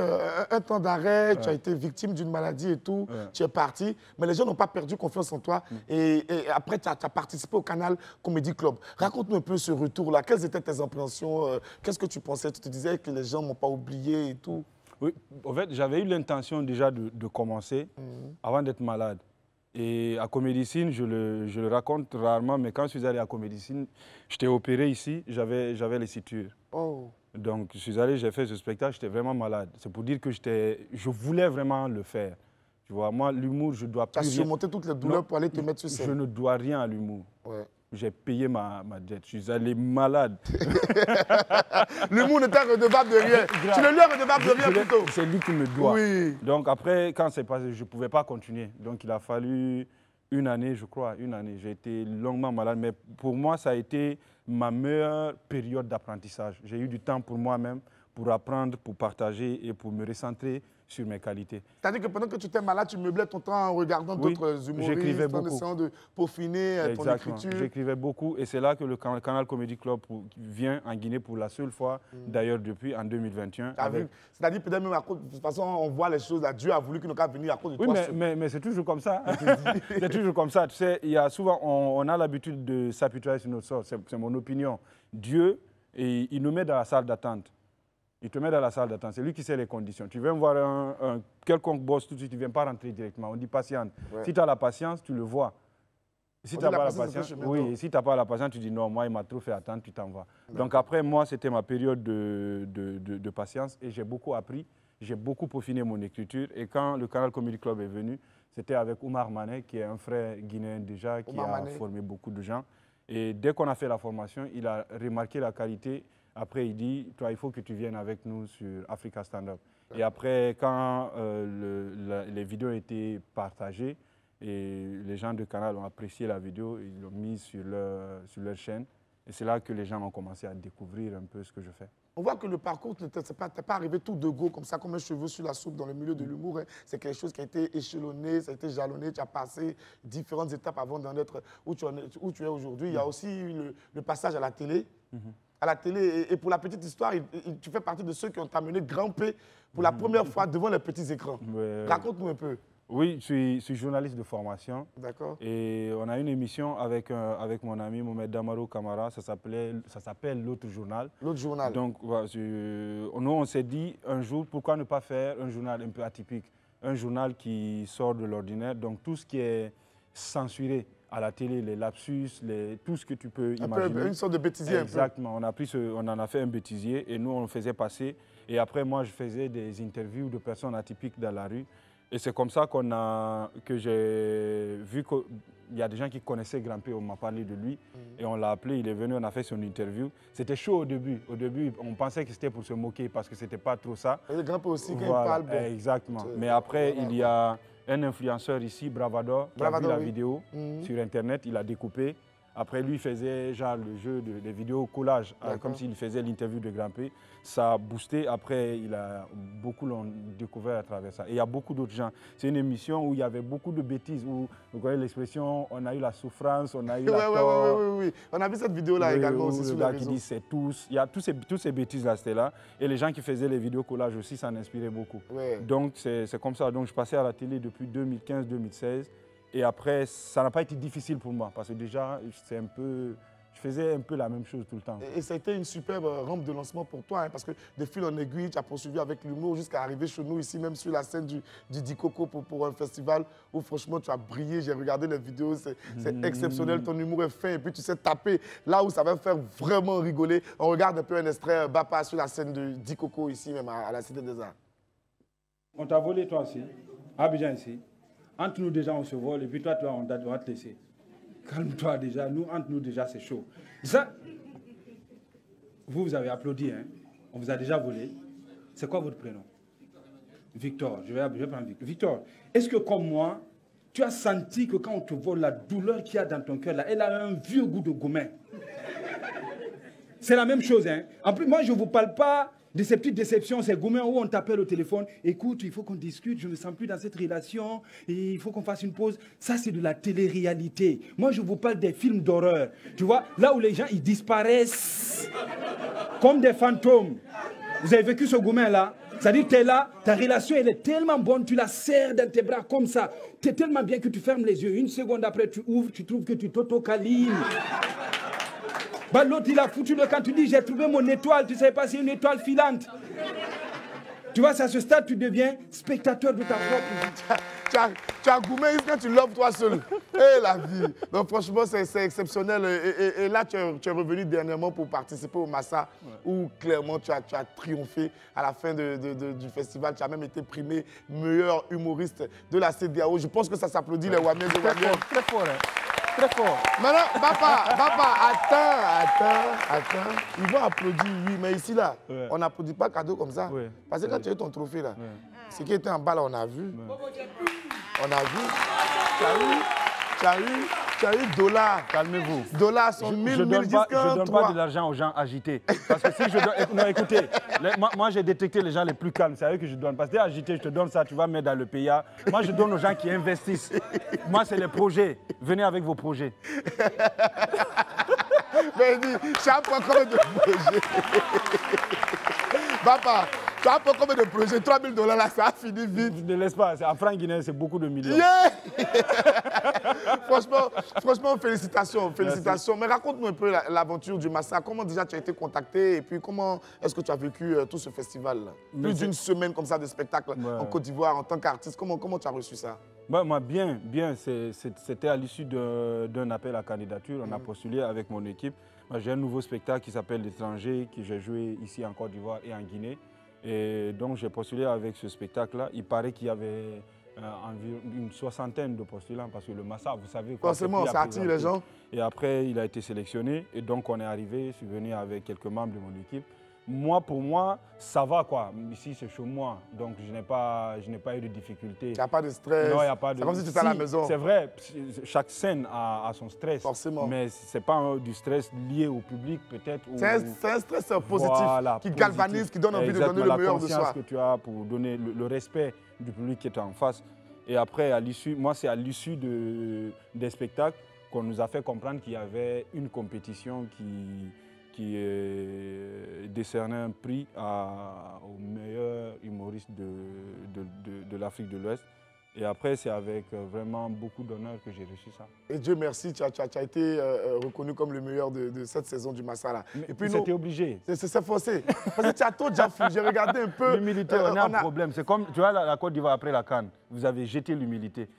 un temps d'arrêt, tu as été victime d'une maladie et tout, tu es parti, mais les gens n'ont pas perdu confiance en toi. Et après, tu as participé au Canal Comedy Club. Raconte-nous un peu ce retour-là. Quelles étaient tes appréhensions? Qu'est-ce que tu pensais? Tu te disais que les gens ne m'ont pas oublié et tout? Oui, en fait, j'avais eu l'intention déjà de commencer avant d'être malade. Et à Comédicine, je le raconte rarement, mais quand je suis allé à Comédicine, j'étais opéré ici, j'avais les sutures. Oh. Donc, je suis allé, j'ai fait ce spectacle, j'étais vraiment malade. C'est pour dire que je voulais vraiment le faire. Tu vois, moi, l'humour, je dois plus Tu as rien... surmonté toutes les douleurs pour aller te mettre sur scène. Je ne dois rien à l'humour. Ouais. J'ai payé ma dette, je suis allé malade. L'humour n'était redevable de rien. Tu le lui es redevable de rien plutôt. C'est lui qui me doit. Oui. Donc après, quand c'est passé, je ne pouvais pas continuer. Donc il a fallu une année, je crois, une année. J'ai été longuement malade, mais pour moi, ça a été ma meilleure période d'apprentissage. J'ai eu du temps pour moi-même, pour apprendre, pour partager et pour me recentrer sur mes qualités. C'est-à-dire que pendant que tu étais malade, tu meublais ton temps en regardant d'autres humoristes, en essayant de peaufiner ton écriture. J'écrivais beaucoup et c'est là que le Canal Comedy Club vient en Guinée pour la seule fois, d'ailleurs depuis en 2021. C'est-à-dire peut-être même à cause, de toute façon, on voit les choses, là, Dieu a voulu qu'il nous venir à cause de toi. Oui, mais c'est toujours comme ça. C'est toujours comme ça. Tu sais, il y a souvent, on a l'habitude de s'apitoyer sur notre sort. C'est mon opinion. Dieu, il nous met dans la salle d'attente. Il te met dans la salle d'attente, c'est lui qui sait les conditions. Tu viens voir un quelconque boss tout de suite, tu ne viens pas rentrer directement, on dit patiente. Si tu as la patience, tu le vois. Si tu n'as pas la patience, si tu n'as pas la patience, tu dis non, moi il m'a trop fait attendre, tu t'en vas. Donc après, moi c'était ma période de patience et j'ai beaucoup appris, j'ai beaucoup peaufiné mon écriture. Et quand le Canal Comedy Club est venu, c'était avec Oumar Mané, qui est un frère guinéen déjà, qui a formé beaucoup de gens. Et dès qu'on a fait la formation, il a remarqué la qualité. Après, il dit, toi, il faut que tu viennes avec nous sur Africa Stand Up. Et après, quand les vidéos ont été partagées, et les gens de Canal ont apprécié la vidéo, ils l'ont mise sur leur chaîne. Et c'est là que les gens ont commencé à découvrir un peu ce que je fais. On voit que le parcours, tu n'es pas arrivé tout de go, comme ça, comme un cheveu sur la soupe dans le milieu de l'humour. Hein. C'est quelque chose qui a été échelonné, ça a été jalonné. Tu as passé différentes étapes avant d'en être où tu es aujourd'hui. Il y a aussi eu le passage à la télé. À la télé. Et pour la petite histoire, tu fais partie de ceux qui ont amené grimper pour la première fois devant les petits écrans. Raconte-nous un peu. Oui, je suis journaliste de formation. D'accord. Et on a une émission avec mon ami Mohamed Damaro Camara, ça s'appelle L'autre journal. L'autre journal. Donc, nous, on s'est dit un jour, pourquoi ne pas faire un journal un peu atypique, un journal qui sort de l'ordinaire, donc tout ce qui est censuré à la télé, les lapsus, tout ce que tu peux imaginer. Une sorte de bêtisier. Exactement, on en a fait un bêtisier et nous on le faisait passer. Et après moi je faisais des interviews de personnes atypiques dans la rue. Et c'est comme ça que j'ai vu qu'il y a des gens qui connaissaient Grampé, on m'a parlé de lui. Et on l'a appelé, il est venu, on a fait son interview. C'était chaud au début. Au début, on pensait que c'était pour se moquer parce que c'était pas trop ça. Et Grampé aussi, quand il parle. Bon. Exactement. Mais après, il y a un influenceur ici, Bravador, qui a vu la vidéo sur Internet, il a découpé. Après, lui, il faisait genre le jeu des vidéos collage, comme s'il faisait l'interview de Grampé. Ça a boosté. Après, beaucoup l'ont découvert à travers ça. Et il y a beaucoup d'autres gens. C'est une émission où il y avait beaucoup de bêtises, où, vous voyez l'expression, on a eu la souffrance, on a eu la tort. Oui. On a vu cette vidéo-là également aussi sur les réseaux. Qui dit c'est tous. Il y a toutes ces bêtises-là, c'était là. Et les gens qui faisaient les vidéos collages aussi, ça en inspirait beaucoup. Donc, c'est comme ça. Donc, je passais à la télé depuis 2015-2016. Et après, ça n'a pas été difficile pour moi, parce que déjà, je faisais un peu la même chose tout le temps. Et ça a été une superbe rampe de lancement pour toi, hein, parce que de fil en aiguille, tu as poursuivi avec l'humour jusqu'à arriver chez nous, ici, même sur la scène du Dikoko pour un festival où franchement tu as brillé. J'ai regardé les vidéos, c'est exceptionnel, ton humour est fin, et puis tu sais taper là où ça va faire vraiment rigoler. On regarde un peu un extrait Bapa sur la scène du Dikoko, ici même à la Cité des Arts. On t'a volé toi aussi, à Abidjan ici. Entre nous déjà, on se vole, et puis toi, on doit te laisser. Calme-toi déjà, entre nous déjà, c'est chaud. Ça, vous avez applaudi, hein? On vous a déjà volé. C'est quoi votre prénom? Victor, je vais prendre Victor. Victor, est-ce que comme moi, tu as senti que quand on te vole, la douleur qu'il y a dans ton cœur, là, elle a un vieux goût de gourmet? C'est la même chose, hein? En plus, moi, je ne vous parle pas de ces petites déceptions, ces gourmets où on t'appelle au téléphone. Écoute, il faut qu'on discute, je ne me sens plus dans cette relation, et il faut qu'on fasse une pause. Ça, c'est de la télé-réalité. Moi, je vous parle des films d'horreur. Tu vois, là où les gens, ils disparaissent comme des fantômes. Vous avez vécu ce gourmet-là? C'est-à-dire, tu es là, ta relation, elle est tellement bonne, tu la serres dans tes bras comme ça. Tu es tellement bien que tu fermes les yeux. Une seconde après, tu ouvres, tu trouves que tu t'auto-câlines. Bah, l'autre, il a foutu le camp. Tu dis, j'ai trouvé mon étoile. Tu ne sais pas si c'est une étoile filante. Tu vois, à ce stade, tu deviens spectateur de ta propre vie. Tu as gourmé quand tu l'offres toi seul. Et la vie. Donc franchement, c'est exceptionnel. Et là, tu es revenu dernièrement pour participer au Massa, où clairement, tu as triomphé à la fin du festival. Tu as même été primé meilleur humoriste de la CEDEAO. Je pense que ça s'applaudit, les Wamiens de Wamiens. Très fort, hein. Très fort. Maintenant, Bapa, attends. Ils vont applaudir, oui, mais ici, là, on n'applaudit pas cadeau comme ça. Parce que quand tu as eu ton trophée, là, ce qui était en bas, là, on a vu. On a vu. Tu tu as eu $. Calmez-vous. $, son 1000, 1000 jusqu'à je ne donne pas de l'argent aux gens agités. Parce que si je donne... Non, écoutez, moi j'ai détecté les gens les plus calmes. C'est à eux que je donne. Parce que t'es agité, je te donne ça, tu vas mettre dans le PIA. Moi, je donne aux gens qui investissent. Moi, c'est les projets. Venez avec vos projets. Mais il dit, tu as pas combien de projets? Papa, tu as pas combien de projets? $3 000 là, ça a fini vite. Ne laisse pas, en francs guinéens, c'est beaucoup de millions. Yeah. franchement, félicitations. Félicitations. Mais raconte-nous un peu l'aventure du Massa. Comment déjà tu as été contacté et puis comment est-ce que tu as vécu tout ce festival-là? Plus d'une semaine comme ça de spectacle en Côte d'Ivoire en tant qu'artiste. Comment tu as reçu ça? Moi, bien. C'était à l'issue d'un appel à candidature. On a postulé avec mon équipe. J'ai un nouveau spectacle qui s'appelle L'étranger, que j'ai joué ici en Côte d'Ivoire et en Guinée. Et donc, j'ai postulé avec ce spectacle-là. Il paraît qu'il y avait environ une soixantaine de postulants parce que le Massa, vous savez... Forcément, ça attire les gens. Et après, il a été sélectionné. Et donc, on est arrivé, je suis venu avec quelques membres de mon équipe. Moi, pour moi, ça va quoi. Ici, c'est chez moi. Donc, je n'ai pas eu de difficultés. Il n'y a pas de stress. Non, il n'y a pas de... C'est comme si tu étais à la maison. C'est vrai, chaque scène a son stress. Forcément. Mais ce n'est pas du stress lié au public, peut-être. C'est un stress positif qui galvanise, qui donne envie de donner le meilleur de soi. La conscience que tu as pour donner le respect du public qui est en face. Et après, c'est à l'issue des spectacles qu'on nous a fait comprendre qu'il y avait une compétition qui décernait un prix au meilleur humoriste de l'Afrique de l'Ouest. Et après, c'est avec vraiment beaucoup d'honneur que j'ai reçu ça. Et Dieu merci, tu as été reconnu comme le meilleur de cette saison du Massa. Et puis c'était obligé. C'est forcé. Parce que tu as tout déjà fait. J'ai regardé un peu. L'humilité, on a un problème. C'est comme, tu vois, la Côte d'Ivoire après la CAN, vous avez jeté l'humilité.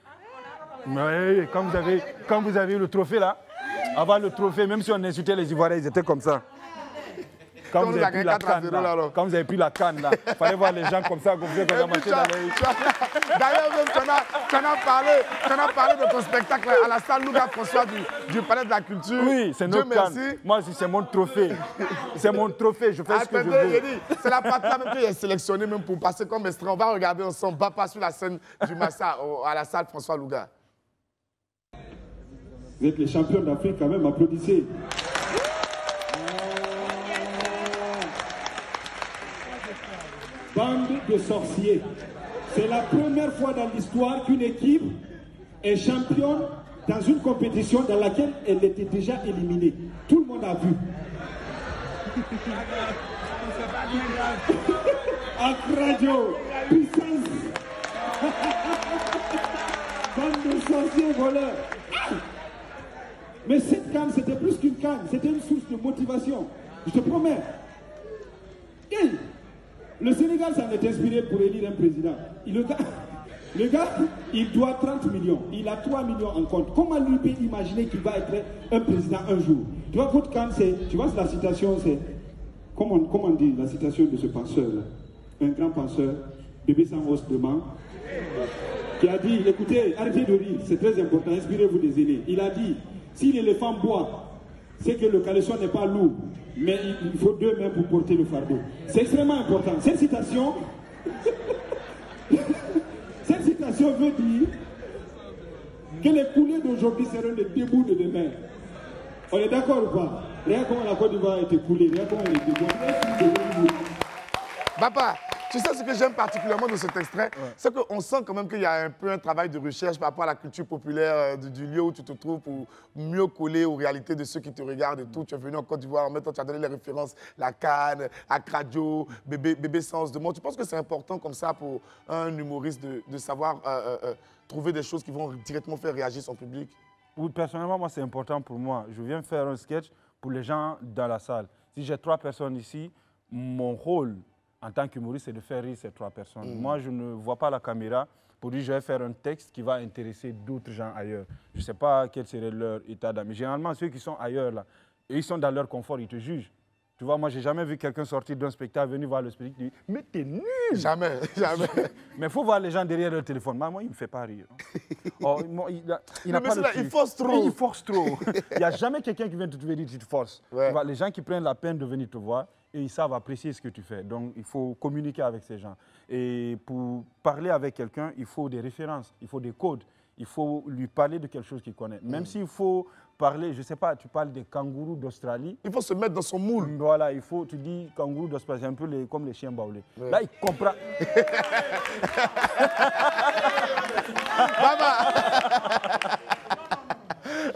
Mais quand vous avez eu le trophée là, avant le trophée, même si on insultait les Ivoiriens, ils étaient comme ça. Quand vous avez pris la canne là, il fallait voir les gens comme ça, comme ça, qu'on marché dans les... D'ailleurs, tu en as parlé de ton spectacle à la salle Louga François du Palais de la Culture. Oui, c'est notre canne. Moi, c'est mon trophée. C'est mon trophée, je fais ce que je veux. C'est la partie là même qui est sélectionnée même pour passer comme extrait. On va regarder ensemble, Bapa sur la scène du Massa à la salle François Louga. Vous êtes les champions d'Afrique quand même, applaudissez. Bande de sorciers. C'est la première fois dans l'histoire qu'une équipe est championne dans une compétition dans laquelle elle était déjà éliminée. Tout le monde a vu. Radio, puissance. Bande de sorciers voleurs. Mais cette canne, c'était plus qu'une canne, c'était une source de motivation. Je te promets. Et le Sénégal s'en est inspiré pour élire un président. Le gars, il doit 30 millions. Il a 3 millions en compte. Comment lui peut imaginer qu'il va être un président un jour? Tu vois, votre canne, tu vois, la citation, c'est... Comment on dit la citation de ce penseur-là? Un grand penseur, bébé sans os de main, qui a dit, écoutez, arrêtez de rire, c'est très important, inspirez-vous des aînés. Il a dit, si l'éléphant boit, c'est que le caleçon n'est pas lourd, mais il faut 2 mains pour porter le fardeau. C'est extrêmement important. Cette citation veut dire que les coulées d'aujourd'hui seront les débouts de demain. On est d'accord ou pas? Regarde comment la Côte d'Ivoire a été coulée, regarde comment elle est déboulée. Papa, tu sais ce que j'aime particulièrement de cet extrait, c'est qu'on sent quand même qu'il y a un peu un travail de recherche par rapport à la culture populaire du lieu où tu te trouves pour mieux coller aux réalités de ceux qui te regardent et tout. Tu es venu en Côte d'Ivoire, en même temps tu as donné les références, la Cannes, Akradio, Bébé Sans de Monde. Tu penses que c'est important comme ça pour un humoriste de savoir trouver des choses qui vont directement faire réagir son public? Oui, personnellement, moi c'est important pour moi. Je viens faire un sketch pour les gens dans la salle. Si j'ai 3 personnes ici, mon rôle en tant qu'humoriste, c'est de faire rire ces 3 personnes. Moi, je ne vois pas la caméra pour dire je vais faire un texte qui va intéresser d'autres gens ailleurs. Je ne sais pas quel serait leur état d'âme. Généralement, ceux qui sont ailleurs, là, et ils sont dans leur confort, ils te jugent. Tu vois, moi, je n'ai jamais vu quelqu'un sortir d'un spectacle, venir voir le spectacle, dire mais t'es nul. Jamais, jamais. Mais il faut voir les gens derrière leur téléphone. Moi, il ne me fait pas rire. Oh, il n'a pas de il force trop. Il force trop. Il n'y a jamais quelqu'un qui vient te dire tu te forces. Ouais. Tu vois, les gens qui prennent la peine de venir te voir, et ils savent apprécier ce que tu fais. Donc, il faut communiquer avec ces gens. Et pour parler avec quelqu'un, il faut des références, il faut des codes. Il faut lui parler de quelque chose qu'il connaît. Même s'il faut parler, je ne sais pas, tu parles des kangourous d'Australie. Il faut se mettre dans son moule. Voilà, il faut, tu dis kangourous d'Australie, c'est un peu comme les chiens baoulés. Ouais. Là, il comprend.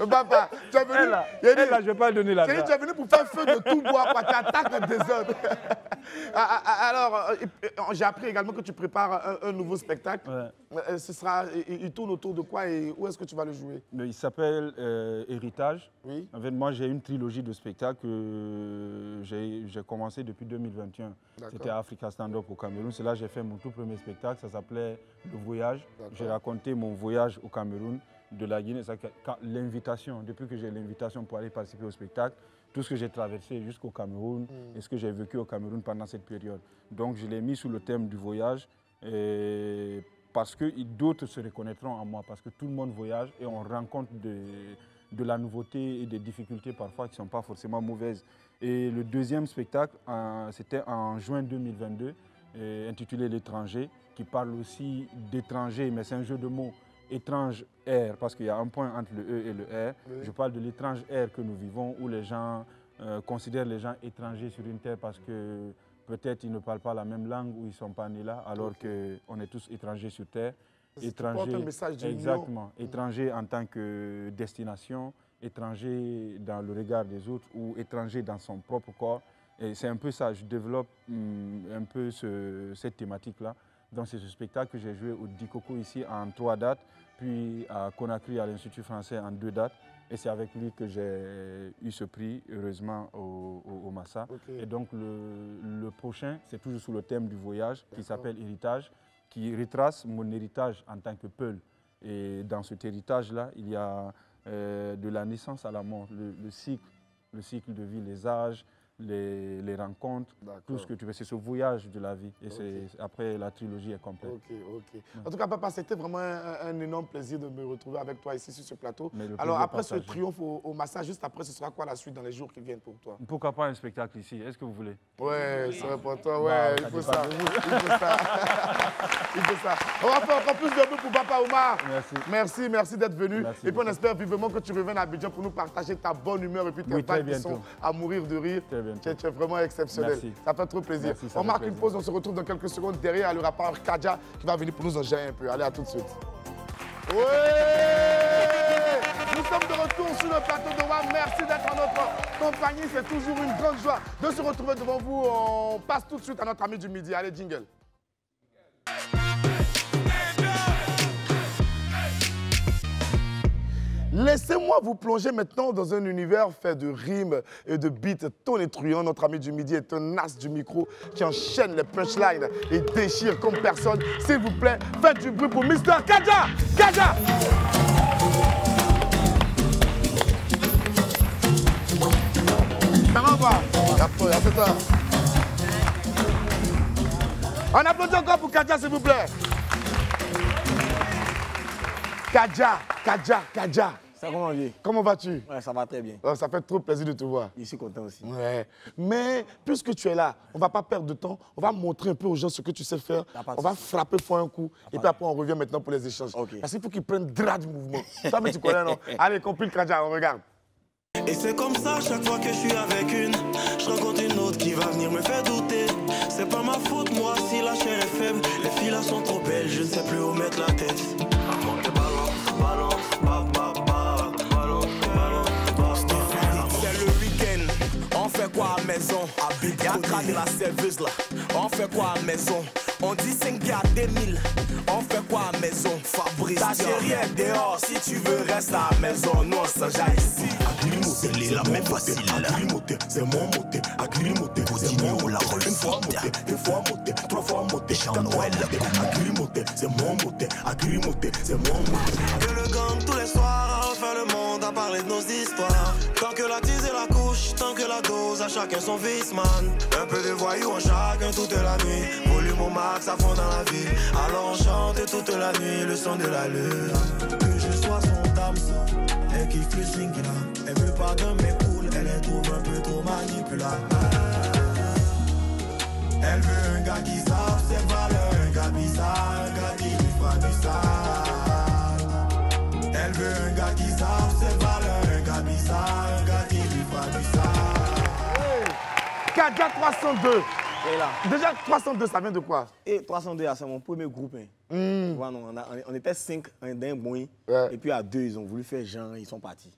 Papa, tu es venu. Elle, là, je ne vais pas donner la Tu es venu pour faire feu de tout bois, quoi. Tu attaques le désordre. Alors, j'ai appris également que tu prépares un nouveau spectacle. Ouais. Il tourne autour de quoi et où est-ce que tu vas le jouer? Il s'appelle Héritage. Oui. En fait, moi, j'ai une trilogie de spectacles que j'ai commencé depuis 2021. C'était Africa Stand Up au Cameroun. C'est là que j'ai fait mon tout premier spectacle. Ça s'appelait Le Voyage. J'ai raconté mon voyage au Cameroun, de la Guinée. L'invitation, depuis que j'ai l'invitation pour aller participer au spectacle, tout ce que j'ai traversé jusqu'au Cameroun et ce que j'ai vécu au Cameroun pendant cette période. Donc je l'ai mis sous le thème du voyage parce que d'autres se reconnaîtront en moi, parce que tout le monde voyage et on rencontre de la nouveauté et des difficultés parfois qui ne sont pas forcément mauvaises. Et le deuxième spectacle, c'était en juin 2022, intitulé L'étranger, qui parle aussi d'étranger, mais c'est un jeu de mots. Étrange air, parce qu'il y a un point entre le E et le R. Oui. Je parle de l'étrange air que nous vivons, où les gens considèrent les gens étrangers sur une terre parce que peut-être ils ne parlent pas la même langue ou ils ne sont pas nés là, alors qu'on est tous étrangers sur terre. Étrangers, un message d'union. Exactement. Étrangers en tant que destination, étrangers dans le regard des autres ou étrangers dans son propre corps. Et c'est un peu ça, je développe un peu cette thématique-là. Donc c'est ce spectacle que j'ai joué au Dikoko ici en 3 dates, puis à Conakry à l'Institut français en 2 dates. Et c'est avec lui que j'ai eu ce prix, heureusement, au Massa. Okay. Et donc le prochain, c'est toujours sous le thème du voyage, qui s'appelle Héritage, qui retrace mon héritage en tant que Peul. Et dans cet héritage-là, il y a de la naissance à la mort, le cycle de vie, les âges, les rencontres, tout ce que tu veux. C'est ce voyage de la vie. Et après, la trilogie est complète. En tout cas, papa, c'était vraiment un énorme plaisir de me retrouver avec toi ici sur ce plateau. Alors, après ce triomphe au Massa, juste après, ce sera quoi la suite dans les jours qui viennent pour toi? Pourquoi pas un spectacle ici? Est-ce que vous voulez? Ouais, c'est pour toi. Ouais, il faut ça. Il faut ça. On va faire encore plus de bruit pour Papa Oumar. Merci d'être venu. Merci et puis, on espère vivement que tu reviennes à Abidjan pour nous partager ta bonne humeur et puis tes vagues qui sont à mourir de rire. Tu es vraiment exceptionnel. Merci. Ça fait trop plaisir. Merci, on marque une pause, on se retrouve dans quelques secondes derrière le rappeur Kadja qui va venir pour nous en gérer un peu. Allez, à tout de suite. Ouais! Nous sommes de retour sur le plateau de WAM. Merci d'être en notre compagnie. C'est toujours une grande joie de se retrouver devant vous. On passe tout de suite à notre ami du midi. Allez, jingle. Laissez-moi vous plonger maintenant dans un univers fait de rimes et de beats tonitruants. Notre ami du midi est un as du micro qui enchaîne les punchlines et déchire comme personne. S'il vous plaît, faites du bruit pour Mr. Kadja! Kadja! Comment va? On applaudit encore pour Kadja, s'il vous plaît. Kadja. Ça, comment va? Comment vas-tu? Ouais, ça va très bien. Ça fait trop plaisir de te voir. Je suis content aussi. Ouais. Mais puisque tu es là, on ne va pas perdre de temps. On va montrer un peu aux gens ce que tu sais faire. On va frapper fort un coup. Et puis après, on revient maintenant pour les échanges. Parce qu'il faut qu'ils prennent drap du mouvement. Toi, mais tu connais, non? Allez, compile Kadja, on regarde. Et c'est comme ça, chaque fois que je suis avec une, je rencontre une autre qui va venir me faire douter. C'est pas ma faute, moi, si la chair est faible. Les filles là sont trop belles, je ne sais plus où mettre la tête. C'est le week-end, on fait quoi à la maison? Y'a Kra de la serveuse là, on fait quoi à la maison? On dit 5 gars 2000, on fait quoi à la maison? Fabrice, ta chérie est dehors, si tu veux reste à la maison, nous on s'enjaille ici. C'est la même facile. Agrimoté, c'est mon moté. Agrimoté, c'est mon moté. Une fois moté, 2 fois moté, 3 fois moté. Jean-Noël, agrimoté, c'est mon moté. Agrimoté, c'est mon moté. Que le gang tous les soirs a refait le monde à parler de nos histoires. Tant que la tise et la couche, tant que la dose, à chacun son vice, man. Un peu de voyous en chacun toute la nuit. Volume au max à fond dans la ville. Alors on chante toute la nuit le son de la lune. Que je sois son dame, elle kiffe le swing là. Elle veut pas de mes poules, elle les trouve un peu trop manipulables. Elle veut un gars qui sape ses valeurs, un gars bizarre, un gars qui lui fera du sale. Elle veut un gars qui sape ses valeurs, un gars bizarre, un gars qui lui fera du sale. Kadja 302. Et là. Déjà 302, ça vient de quoi? Et 302, c'est mon premier groupe. Hein. Voilà, on était 5 d'un boy. Et puis à 2, ils ont voulu faire genre, ils sont partis.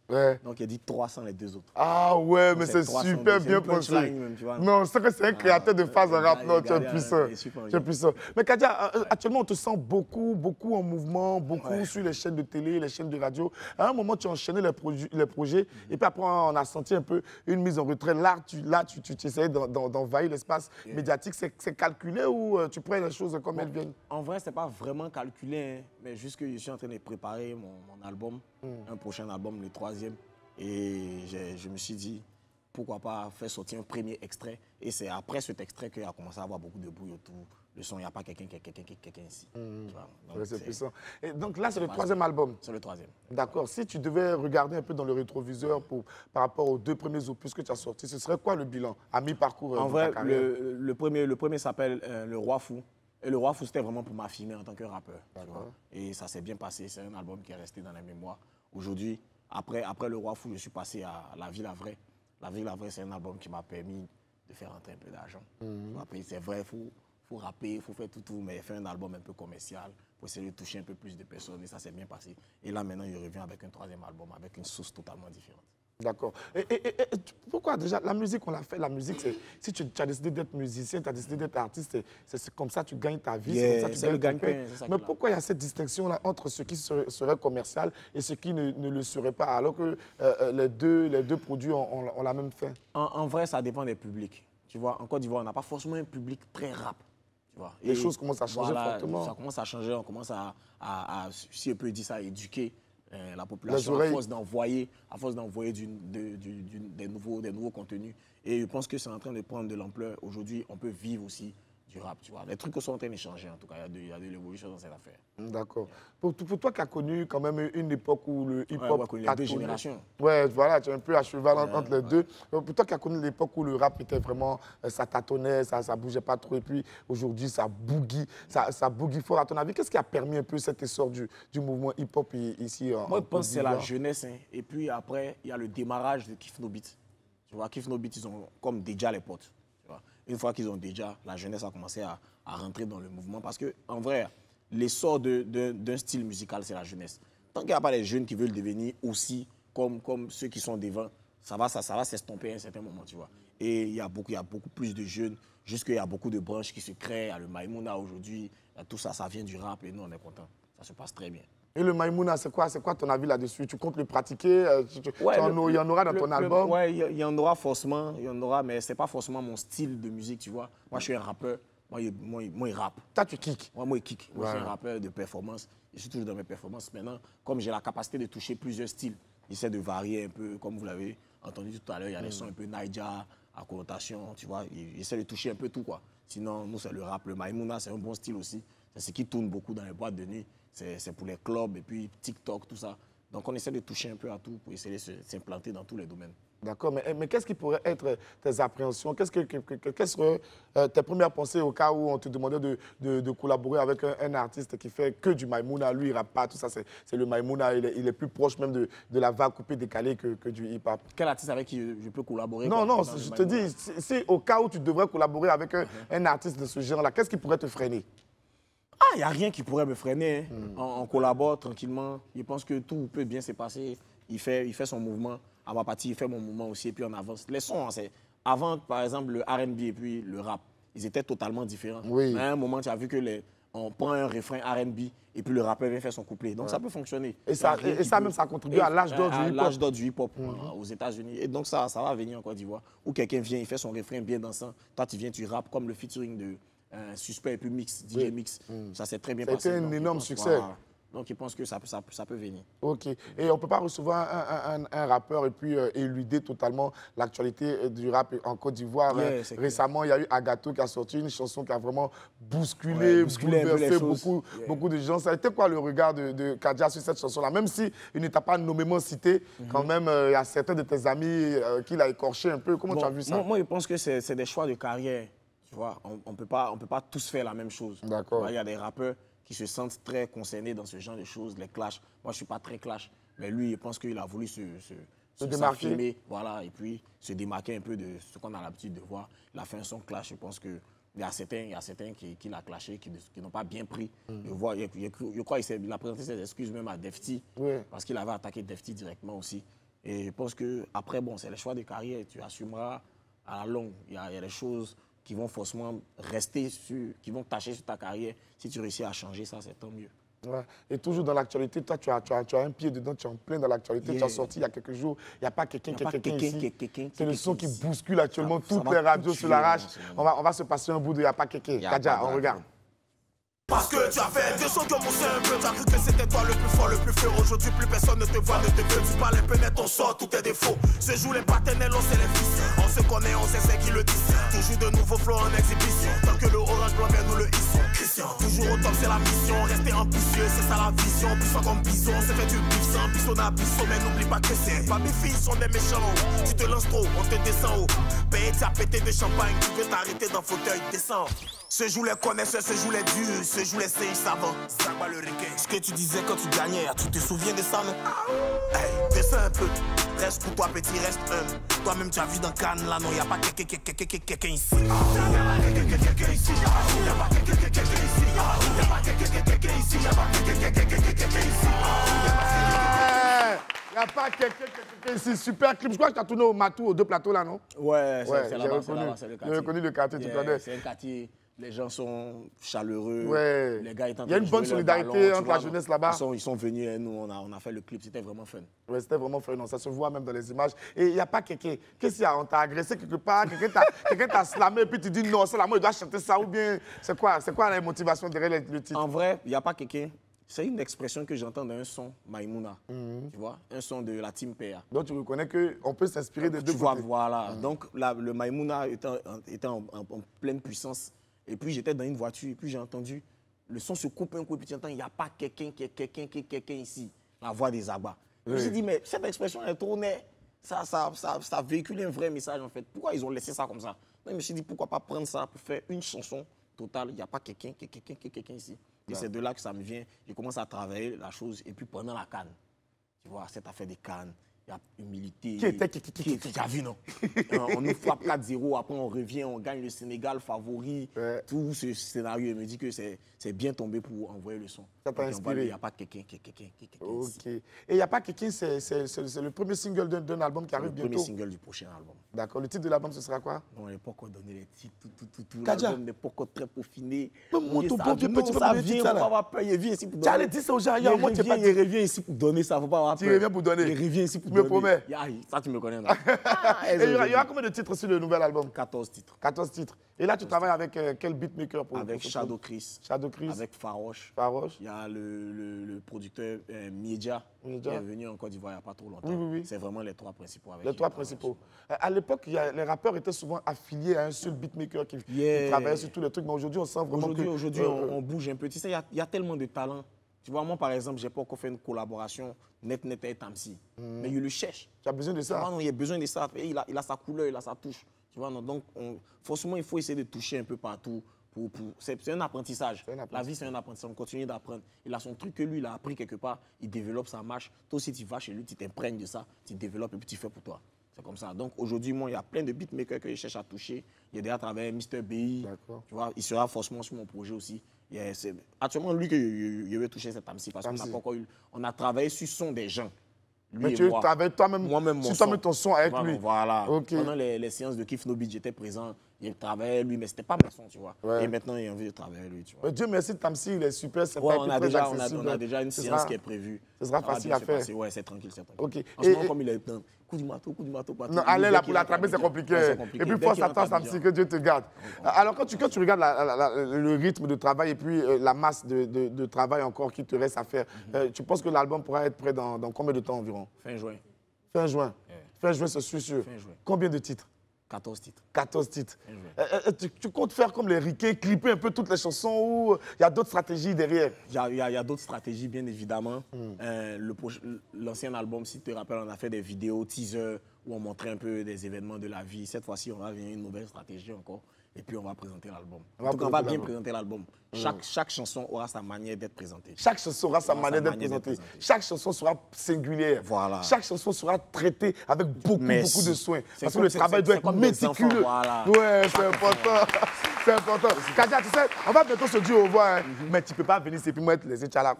Donc il a dit 300 les 2 autres. Ah ouais, mais c'est super bien pensé. Non, c'est que c'est un créateur de phase en rap. Non, tu es puissant. Tu es puissant. Mais Kadja, actuellement, on te sent beaucoup en mouvement, beaucoup sur les chaînes de télé, les chaînes de radio. À un moment, tu as enchaîné les projets. Et puis après, on a senti un peu une mise en retrait. Là, tu essayais d'envahir l'espace médiatique. C'est calculé ou tu prends les choses comme elles viennent? En vrai, c'est pas vraiment calculé, hein, mais juste que je suis en train de préparer mon album, un prochain album, le 3e. Et je me suis dit, pourquoi pas faire sortir un premier extrait. Et c'est après cet extrait qu'il a commencé à avoir beaucoup de bruit autour. Le son, il n'y a pas quelqu'un ici. C'est puissant. Et donc là, c'est le 3e album? C'est le 3e. D'accord. Si tu devais regarder un peu dans le rétroviseur par rapport aux 2 premiers opus que tu as sortis, ce serait quoi le bilan à mi-parcours? En vrai, le premier s'appelle Le Roi Fou. Et Le Roi Fou, c'était vraiment pour m'affirmer en tant que rappeur. Et ça s'est bien passé. C'est un album qui est resté dans la mémoire. Aujourd'hui, après Le Roi Fou, je suis passé à La Ville à Vrai. La Ville à Vrai, c'est un album qui m'a permis de faire rentrer un peu d'argent. C'est vrai, il faut rapper, il faut faire tout, mais faire un album un peu commercial pour essayer de toucher un peu plus de personnes. Et ça s'est bien passé. Et là, maintenant, il revient avec un 3e album, avec une sauce totalement différente. D'accord. Et pourquoi déjà la musique, on l'a fait, la musique, c'est si tu as décidé d'être musicien, tu as décidé d'être artiste, c'est comme ça tu gagnes ta vie, c'est comme ça tu gagnes ton pain. Mais pourquoi il y a cette distinction-là entre ce qui serait commercial et ce qui ne le serait pas, alors que les deux produits ont la même fin? En vrai, ça dépend des publics. Tu vois, en Côte d'Ivoire, on n'a pas forcément un public très rap. Tu vois. Les choses commencent à changer fortement. Ça commence à changer, on commence à si on peut dire ça, éduquer la population à force d'envoyer des nouveaux contenus. Et je pense que c'est en train de prendre de l'ampleur. Aujourd'hui, on peut vivre aussi du rap, tu vois. Les trucs sont en train de changer, en tout cas. Il y a de l'évolution dans cette affaire. D'accord. Pour toi qui as connu quand même une époque où le hip-hop... il y a 2 générations. Ouais, voilà, tu es un peu à cheval entre les deux. Pour toi qui as connu l'époque où le rap était vraiment... Ça tâtonnait, ça bougeait pas trop. Et puis aujourd'hui, ça boogie fort. À ton avis, qu'est-ce qui a permis un peu cet essor du mouvement hip-hop ici en Moi, je pense que c'est la jeunesse. Hein. Et puis après, il y a le démarrage de Kiff No Beat. Tu vois, Kiff No Beat, ils ont comme déjà les potes. Une fois qu'ils ont déjà, la jeunesse a commencé à rentrer dans le mouvement. Parce qu'en vrai, l'essor d'un style musical, c'est la jeunesse. Tant qu'il n'y a pas les jeunes qui veulent devenir aussi comme ceux qui sont devant, ça va s'estomper à un certain moment, tu vois. Et il y a beaucoup plus de jeunes, juste qu'il y a beaucoup de branches qui se créent. Il y a le Maïmouna aujourd'hui, tout ça, ça vient du rap et nous, on est contents. Ça se passe très bien. Et le Maïmouna, c'est quoi ton avis là-dessus? Tu comptes le pratiquer? Il y en aura dans ton album? Oui, il y en aura forcément, mais ce n'est pas forcément mon style de musique, tu vois. Moi, je suis un rappeur. Moi, il rappe. Toi, tu kicks? Moi, il kick. Moi, je suis un rappeur de performance. Je suis toujours dans mes performances. Maintenant, comme j'ai la capacité de toucher plusieurs styles, j'essaie de varier un peu, comme vous l'avez entendu tout à l'heure. Il y a des sons un peu Naija, à connotation, tu vois. J'essaie de toucher un peu tout, quoi. Sinon, nous, c'est le rap. Le Maïmouna, c'est un bon style aussi. C'est ce qui tourne beaucoup dans les boîtes de nuit. C'est pour les clubs et puis TikTok, tout ça. Donc, on essaie de toucher un peu à tout pour essayer de s'implanter dans tous les domaines. D'accord, mais qu'est-ce qui pourrait être tes appréhensions? Quelles seraient tes premières pensées au cas où on te demandait de collaborer avec un artiste qui fait que du Maïmouna? Lui, il ne rappe pas, tout ça, c'est le Maïmouna. Il est plus proche même de la vague coupée décalée que du hip-hop. Quel artiste avec qui je peux collaborer? Non, je te dis, si au cas où tu devrais collaborer avec un artiste de ce genre-là, qu'est-ce qui pourrait te freiner? Il n'y a rien qui pourrait me freiner. On collabore tranquillement. Je pense que tout peut bien se passer. Il fait son mouvement. À ma partie, il fait mon mouvement aussi. Et puis on avance. Les sons, avant, par exemple, le R&B et puis le rap, ils étaient totalement différents. Oui. Mais à un moment, tu as vu que on prend un refrain R&B et puis le rappeur vient faire son couplet. Donc ça peut fonctionner. Et ça contribue à l'âge d'or du hip-hop aux États-Unis. Et donc ça va venir en Côte d'Ivoire. Où quelqu'un vient, il fait son refrain bien dansant. Toi, tu viens, tu rappes comme le featuring de Suspect et puis Mix, DJ Mix. Ça s'est très bien passé. C'était un énorme succès. Donc, je pense que ça peut venir. OK. Et on ne peut pas recevoir un rappeur et puis éluder totalement l'actualité du rap en Côte d'Ivoire. Récemment, il y a eu Agato qui a sorti une chanson qui a vraiment bousculé beaucoup de gens. Ça a été quoi le regard de Kadja sur cette chanson-là? Même s'il ne t'a pas nommément cité, quand même, il y a certains de tes amis qui l'ont écorché un peu. Comment tu as vu ça? Moi, je pense que c'est des choix de carrière. Tu vois, on ne peut pas tous faire la même chose. D'accord. Il y a des rappeurs qui se sentent très concernés dans ce genre de choses, les clashs. Moi, je ne suis pas très clash, mais lui, je pense qu'il a voulu se démarquer. Voilà, et puis se démarquer un peu de ce qu'on a l'habitude de voir. Il a fait un son clash, je pense qu'il y a certains qui l'ont clashé, qui n'ont pas bien pris. Je crois qu'il a présenté ses excuses même à Defty, parce qu'il avait attaqué Defty directement aussi. Et je pense qu'après, bon, c'est le choix de carrière, tu assumeras à la longue. Il y a des choses qui vont forcément rester qui vont tâcher sur ta carrière. Si tu réussis à changer ça, c'est tant mieux. Ouais. Et toujours dans l'actualité, toi, tu as un pied dedans, tu es en plein dans l'actualité. Tu as sorti il y a quelques jours, il n'y a pas quelqu'un ici. C'est le son qui bouscule actuellement toutes les radios sur l'arrache. On va se passer un bout de il n'y a pas quelqu'un. Kadja, on regarde. Parce que tu as fait des sons comme on sait un peu. Tu as cru que c'était toi le plus fort, le plus fort. Aujourd'hui, plus personne ne te voit, ne te veut. Tu parles un peu net, on sort tous tes défauts. Se jouent les partenaires, on sait les fils. On se connaît, on sait qui le disent. Toujours de nouveaux flots en exhibition. Tant que le orange blanc vient, nous le hissons. Christian, toujours au top, c'est la mission. Rester ambitieux, c'est ça la vision. Puissant comme bison, c'est fait du bif sans bison à bison. Mais n'oublie pas que c'est pas mes filles, sont des méchants. Tu te lances trop, on te descend haut. Paye, tu as pété de champagne. Tu veux t'arrêter dans le fauteuil, descends. Se jouent les connaisseurs, se jouent les dieux, se jouent les sages savants. Zagba le requin. Ce que tu disais quand tu gagnais, tu te souviens de ça, non? Hey, descends un peu. Reste pour toi, petit, reste humble. Toi-même, tu as vu dans Cannes, là, non, y a pas quelqu'un ici. Y'a pas quelqu'un ici. Y'a pas quelqu'un ici. Y'a pas quelqu'un ici. Y'a pas quelqu'un ici. Il n'y a pas quelqu'un ici. Super clip. Je crois que tu as tourné au Matou, aux deux plateaux là, non? Ouais, c'est là-bas, j'ai reconnu le quartier, tu connais. C'est un quartier, les gens sont chaleureux. Ouais. Les gars étant il y a une bonne solidarité entre la jeunesse là-bas. Ils sont venus et nous, on a fait le clip. C'était vraiment fun. Ouais, c'était vraiment fun. Non, ça se voit même dans les images. Et il n'y a pas quelqu'un. Qu'est-ce qu'il y a? On t'a agressé quelque part? Quelqu'un t'a slamé et puis tu dis non, seulement il doit chanter ça ou bien. C'est quoi la motivation derrière le titre? En vrai, il n'y a pas quelqu'un. C'est une expression que j'entends dans un son Maïmouna, tu vois, un son de la Team PA. Donc tu reconnais qu'on peut s'inspirer de deux côtés. Voilà. Donc le Maïmouna était en pleine puissance. Et puis j'étais dans une voiture et puis j'ai entendu le son se coupe un coup et puis tu entends il n'y a pas quelqu'un ici, la voix des Zagba. Je me suis dit mais cette expression elle tournait, ça véhicule un vrai message en fait. Pourquoi ils ont laissé ça comme ça? Donc, je me suis dit pourquoi pas prendre ça pour faire une chanson totale, il n'y a pas quelqu'un ici. Et c'est de là que ça me vient. Je commence à travailler la chose. Et puis pendant la CAN, tu vois, cette affaire des CAN, il y a humilité. Qui tu as vu, non? On nous frappe 4-0, après on revient, on gagne le Sénégal favori. Tout ce scénario, il me dit que c'est bien tombé pour envoyer le son. Ça t'a inspiré? Il n'y a pas quelqu'un. Ok. Et il n'y a pas quelqu'un, c'est le premier single d'un album qui arrive bientôt? Le premier single du prochain album. D'accord. Le titre de l'album, ce sera quoi? Non, on n'a pas encore donné les titres, tout. Kadja. L'album n'est pas encore très peaufiné. Mon ton pauvre petit ça vient, on va avoir peur. Il vient ici pour donner. Tu allais dire ça aux gens, il revient ici pour donner, ça ne faut pas avoir peur. Tu reviens pour donner? Il revient ici pour donner. Tu me promets? Ça, tu me connais, non? Et il y aura combien de titres sur le nouvel album? 14 titres. 14 titres. Et là, tu travailles avec quel beatmaker Avec Shadow Chris. Avec Faroche. Il y a le producteur Miedia qui est venu en Côte d'Ivoire il n'y a pas trop longtemps. Oui. C'est vraiment les trois principaux. Les trois principaux. À l'époque, les rappeurs étaient souvent affiliés à un seul beatmaker qui travaillait sur tous les trucs. Mais aujourd'hui, on sent vraiment Aujourd'hui, on bouge un peu. Tu sais, il y a tellement de talent. Tu vois, moi, par exemple, je n'ai pas encore fait une collaboration net avec Tamsi. Mais il le cherche. Tu as besoin de ça? Il a besoin de ça. Il a sa couleur, il a sa touche. Tu vois, non? Donc, forcément, il faut essayer de toucher un peu partout. C'est un apprentissage. La vie, c'est un apprentissage. On continue d'apprendre. Il a son truc que lui, il a appris quelque part. Il développe sa marche. Toi aussi, tu vas chez lui, tu t'imprègnes de ça. Tu développes et puis tu fais pour toi. C'est comme ça. Donc, aujourd'hui, moi, il y a plein de beatmakers que je cherche à toucher. Il y a déjà travaillé Mr. BI. Tu vois, il sera forcément sur mon projet aussi. C'est actuellement lui que je vais toucher cette Tamsi parce qu'on n'a pas encore eu. On a travaillé sur son des gens. Lui mais tu travailles toi-même sur toi-même ton son avec lui. Voilà. Okay. Pendant les séances de Kif No Beat, j'étais présent. Il travaillait lui, mais c'était pas mon son, tu vois. Et maintenant, il a envie de travailler lui, tu vois. Mais Dieu merci, Tamsi, il est super. On a déjà une séance qui est prévue. Ce sera facile à faire. Ouais, c'est tranquille, Ok. En ce moment, comme il est plein, coup du marteau. Non, aller là pour l'attraper, c'est compliqué. Et puis, force à toi, Tamsi, que Dieu te garde. Alors, quand tu regardes le rythme de travail et puis la masse de travail encore qui te reste à faire, tu penses que l'album pourra être prêt dans combien de temps environ? Fin juin. Fin juin. Fin juin, c'est sûr. Combien de titres? 14 titres. 14 titres. Tu comptes faire comme les Riquets, clipper un peu toutes les chansons ou il y a d'autres stratégies derrière? Il y a d'autres stratégies, bien évidemment. L'ancien album, si tu te rappelles, on a fait des vidéos teaser où on montrait un peu des événements de la vie. Cette fois-ci, on va venir une nouvelle stratégie encore. et puis on va présenter l'album. En tout cas, on va bien présenter l'album. Chaque chanson aura sa manière d'être présentée. Chaque chanson aura sa manière d'être présentée. Chaque chanson sera singulière. Voilà. Chaque chanson sera traitée avec beaucoup de soins. Parce que le travail doit être méticuleux. Voilà. Ouais, c'est important. C'est important. Kadia, tu sais, on va bientôt se dire au revoir, hein. Mais tu ne peux pas venir ici puis moi te laisser là.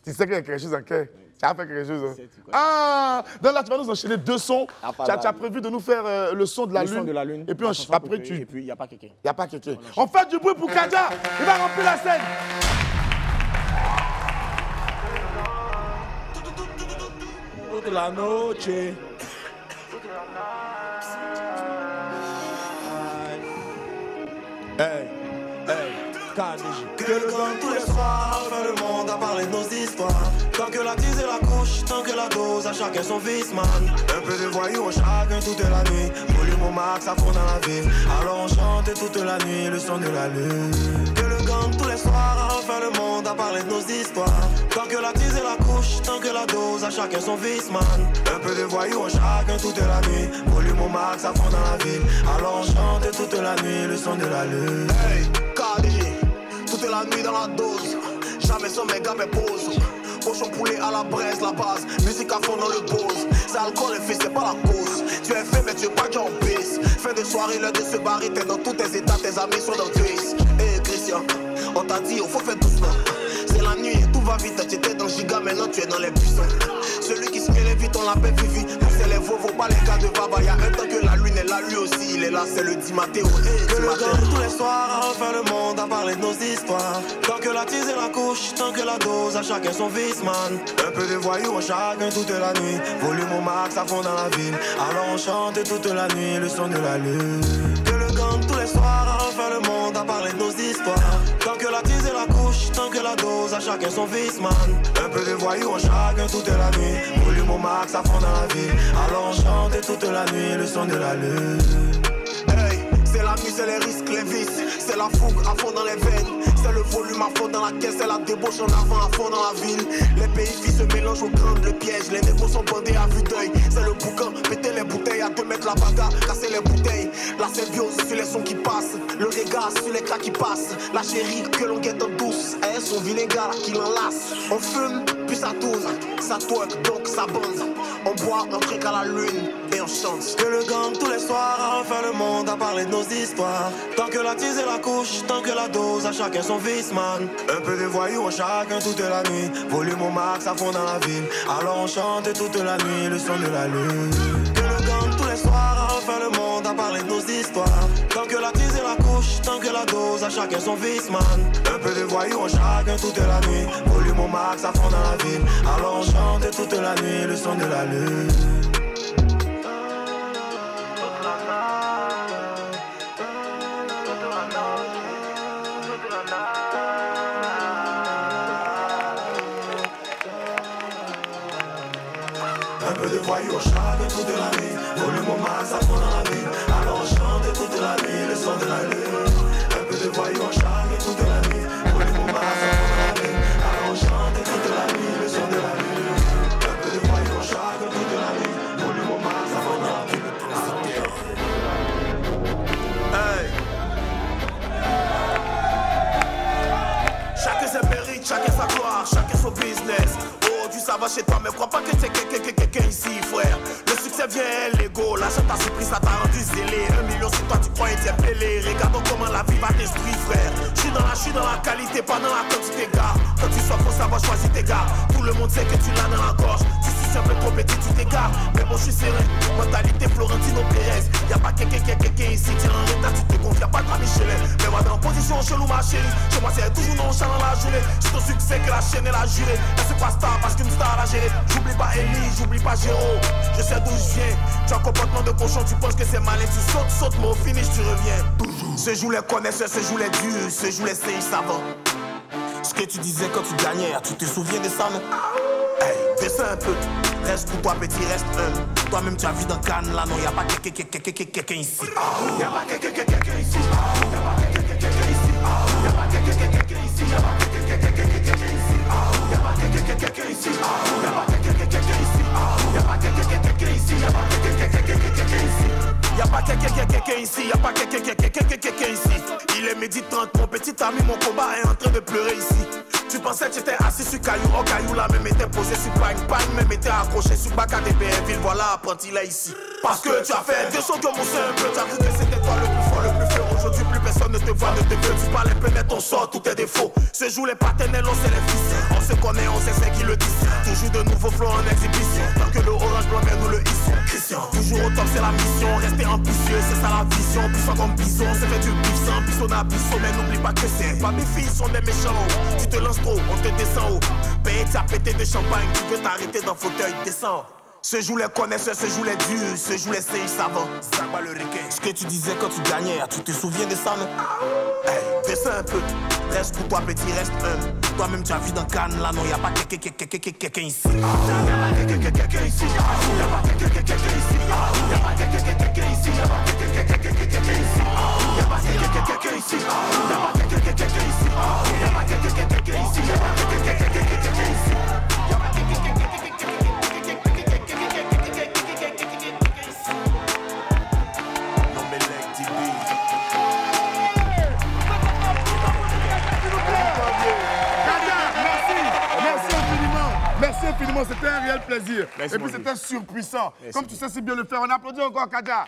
Tu sais qu'il y a quelque chose en cœur. Tu as fait quelque chose. Hein? Ah, donc là, tu vas nous enchaîner 2 sons. Tu as prévu de nous faire le son de la lune. Et puis après, tu. Et puis, il n'y a pas quelqu'un. Il n'y a pas quelqu'un. On fait du bruit pour Kadia. Il va remplir la scène. Toute la noche. Hey, KDJ. Que le gang tous les soirs, fait le monde à parler de nos histoires. Tant que la tise et la couche, tant que la dose, à chacun son vice, man. Un peu de voyous en chacun toute la nuit. Volume au max à fond dans la ville. Alors on chante toute la nuit le son de la lune. Que le gang tous les soirs, fait le monde à parler de nos histoires. Tant que la tise et la couche, tant que la dose, à chacun son vice, man. Un peu de voyous en chacun toute la nuit. Volume au max à fond dans la ville. Alors on chante toute la nuit le son de la lune. Hey, KDJ, toute la nuit dans la dose. Jamais sans mes gars mes poses. Cochon poulet à la braise, la base. Musique à fond dans le pose. C'est alcool et fils, c'est pas la cause. Tu es fait mais tu es pas déjà en pisse. Fin de soirée, l'heure de se barrer. T'es dans tous tes états, tes amis sont dans le twist. Hey Christian, on t'a dit, faut faire doucement. C'est la nuit, tout va vite. Tu étais dans Giga, maintenant tu es dans les buissons. Celui qui se mêle vite, on l'appelle Vivi. Nous c'est les Vovo, pas les gars de Baba. Y'a un temps que la lune est là, lui aussi. Il est là, c'est le 10 Mathéo. Que le gang tous les soirs, refait le monde à parler de nos histoires. Tant que la tise et la couche, tant que la dose, à chacun son vice, man. Un peu de voyous en chacun toute la nuit. Volume au max à fond dans la ville. Alors on chante toute la nuit le son de la lune. Que le gang tous les soirs, refait le monde à parler de nos histoires. Tant que la tise et la couche, tant que la dose, à chacun son vice, man. Un peu de voyous en chacun toute la nuit. Volume au max à fond dans la ville. Alors on chante toute la nuit le son de la lune. Hey, c'est la nuit, c'est les risques, les vices. C'est la fougue à fond dans les veines. C'est le volume à fond dans la caisse. C'est la débauche en avant à fond dans la ville. Les pays filles se mélangent au grand le piège. Les négros sont bandés à vue d'œil. C'est le boucan, péter les bouteilles. À 2 mètres la bagarre, casser les bouteilles. La symbiose sur les sons qui passent. Le regard sur les craques qui passent. La chérie que l'on guette en douce. Elle son vilain gars qui l'enlace. On fume, puis ça tourne. Ça twerk, donc ça bande. On boit un truc à la lune et on chante. Que le gang tous les soirs, refait le monde à parler de nos histoires. Tant que la tise et la couche, tant que la dose, à chacun son vice, man. Un peu de voyous en chacun toute la nuit. Volume au max à fond dans la ville. Alors on chante toute la nuit le son de la lune. Que le gang tous les soirs, refait le monde à parler de nos histoires. Tant que la tise et la couche, tant que la dose, à chacun son vice, man. Un peu de voyous en chacun toute la nuit. Volume au max à fond dans la ville. Alors on chante toute la nuit le son de la lune. Un peu de voyous au chacun toute la nuit. Volume au max à fond dans la ville. Alors on chante toute la nuit le son de la lune. Un peu de voyous au chacun toute la nuit. Volume au max à fond dans la ville. Alors on chante toute la nuit le son de la lune. Un peu de voyous au chacun toute la nuit. Volume au max à fond dans la ville. Hey. Chacun ses mérites, chacun sa gloire, chacun son business. Ça va chez toi, mais crois pas que t'es quelqu'un ici, frère. Le succès vient, l'ego, l'achat t'a surpris, ça t'a rendu zélé. 1 million sur toi, tu crois interpellé. Regardons comment la vie va t'instruire, frère. J'suis dans la qualité, pas dans la quantité, gars. Quand tu sois faut savoir choisir tes gars. Tout le monde sait que tu l'as dans la gorge. Tu suis un peu trop petit, tu t'égares. Mais bon, j'suis serein. Mentalité Florentino Pérez. Y'a pas quelqu'un ici, tiens en retard, tu te confies, y'a pas de Michelin. Mais moi, dans position chelou, ma chérie. Chez moi, c'est toujours nonchalant la journée. C'est ton succès que la chaîne est la jurée. Elle se passe tard parce que à gérer. J'oublie pas Ellie, j'oublie pas Géro. Je sais d'où je viens. Tu as un comportement de cochon, tu penses que c'est malin. Tu sautes, mais au finish tu reviens. Ce jour les connaisseurs, ce jour les dieux, ce jour les séries savants. Ce que tu disais quand tu gagnais, tu te souviens de ça, non? Hey, descends un peu. Reste pour toi, petit, reste un. Toi-même, tu as vu dans Cannes, là, non, y'a pas quelqu'un ici. Y'a pas quelqu'un ici. Y'a pas quelqu'un ici. Y'a pas quelqu'un ici. Y'a pas quelqu'un ici. Y'a pas quelqu'un ici. Y'a pas quelqu'un ici. Y'a pas quelqu'un ici. Y'a pas quelqu'un ici. Y'a pas quelqu'un ici. ici, y a pas quelqu'un ici. Il est midi 30, mon petit ami, mon combat est en train de pleurer ici. Tu pensais que tu étais assis sur caillou, oh caillou là même était posé sur pagne, même était accroché sur Baka de BNville, voilà apprenti là ici. Parce que tu as fait des choses que mon simple, tu as cru que c'était toi le plus fort, le plus fort. Aujourd'hui plus personne ne te voit, ne te veut, tu parles un peu net, on sort tous tes défauts. Ce jour les partenaires, on c'est les fils, on se connaît, on sait c'est qui le disent. Toujours de nouveaux flots en exhibition, tant que le orange blanc vient nous le hissons. Christian, toujours au top c'est la mission, rester ambitieux, c'est ça la vision. Puissant comme bison, c'est fait du bif sans bison à bison, mais n'oublie pas que c'est pas mes filles sont des méchants. Tu te lances trop, on te descend haut. Paye, t'as pété de champagne, tu veux t'arrêter dans le fauteuil, descends. Ce jour les connaisseurs, ce jour les durs, ce jour les sages savants. Zaba le requin. Ce que tu disais quand tu gagnais, tu te souviens de ça, non? Hey, descends un peu. Reste pour toi, petit, reste humble. Toi-même, tu as vu dans Cannes, là, non, y'a pas quelqu'un ici. Y'a pas quelqu'un ici. Y'a pas quelqu'un ici. Y'a pas quelqu'un ici. Y'a pas quelqu'un ici. Y'a pas quelqu'un ici. Y'a pas quelqu'un ici. Y'a pas quelqu'un ici. Y'a pas quelqu'un ici. Merci infiniment, c'était un réel plaisir. Merci, et puis c'était surpuissant. Merci. Comme tu sais si bien le faire, on applaudit encore Kaja.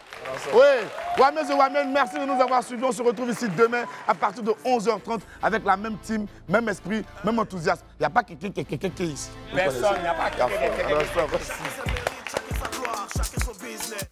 Oui, Wamel et Wamel, merci de nous avoir suivis. On se retrouve ici demain à partir de 11h30 avec la même team, même esprit, même enthousiasme. Il n'y a pas quelqu'un ici. Personne, il n'y a pas quelqu'un. Personne. Chacun sa gloire, chacun son business.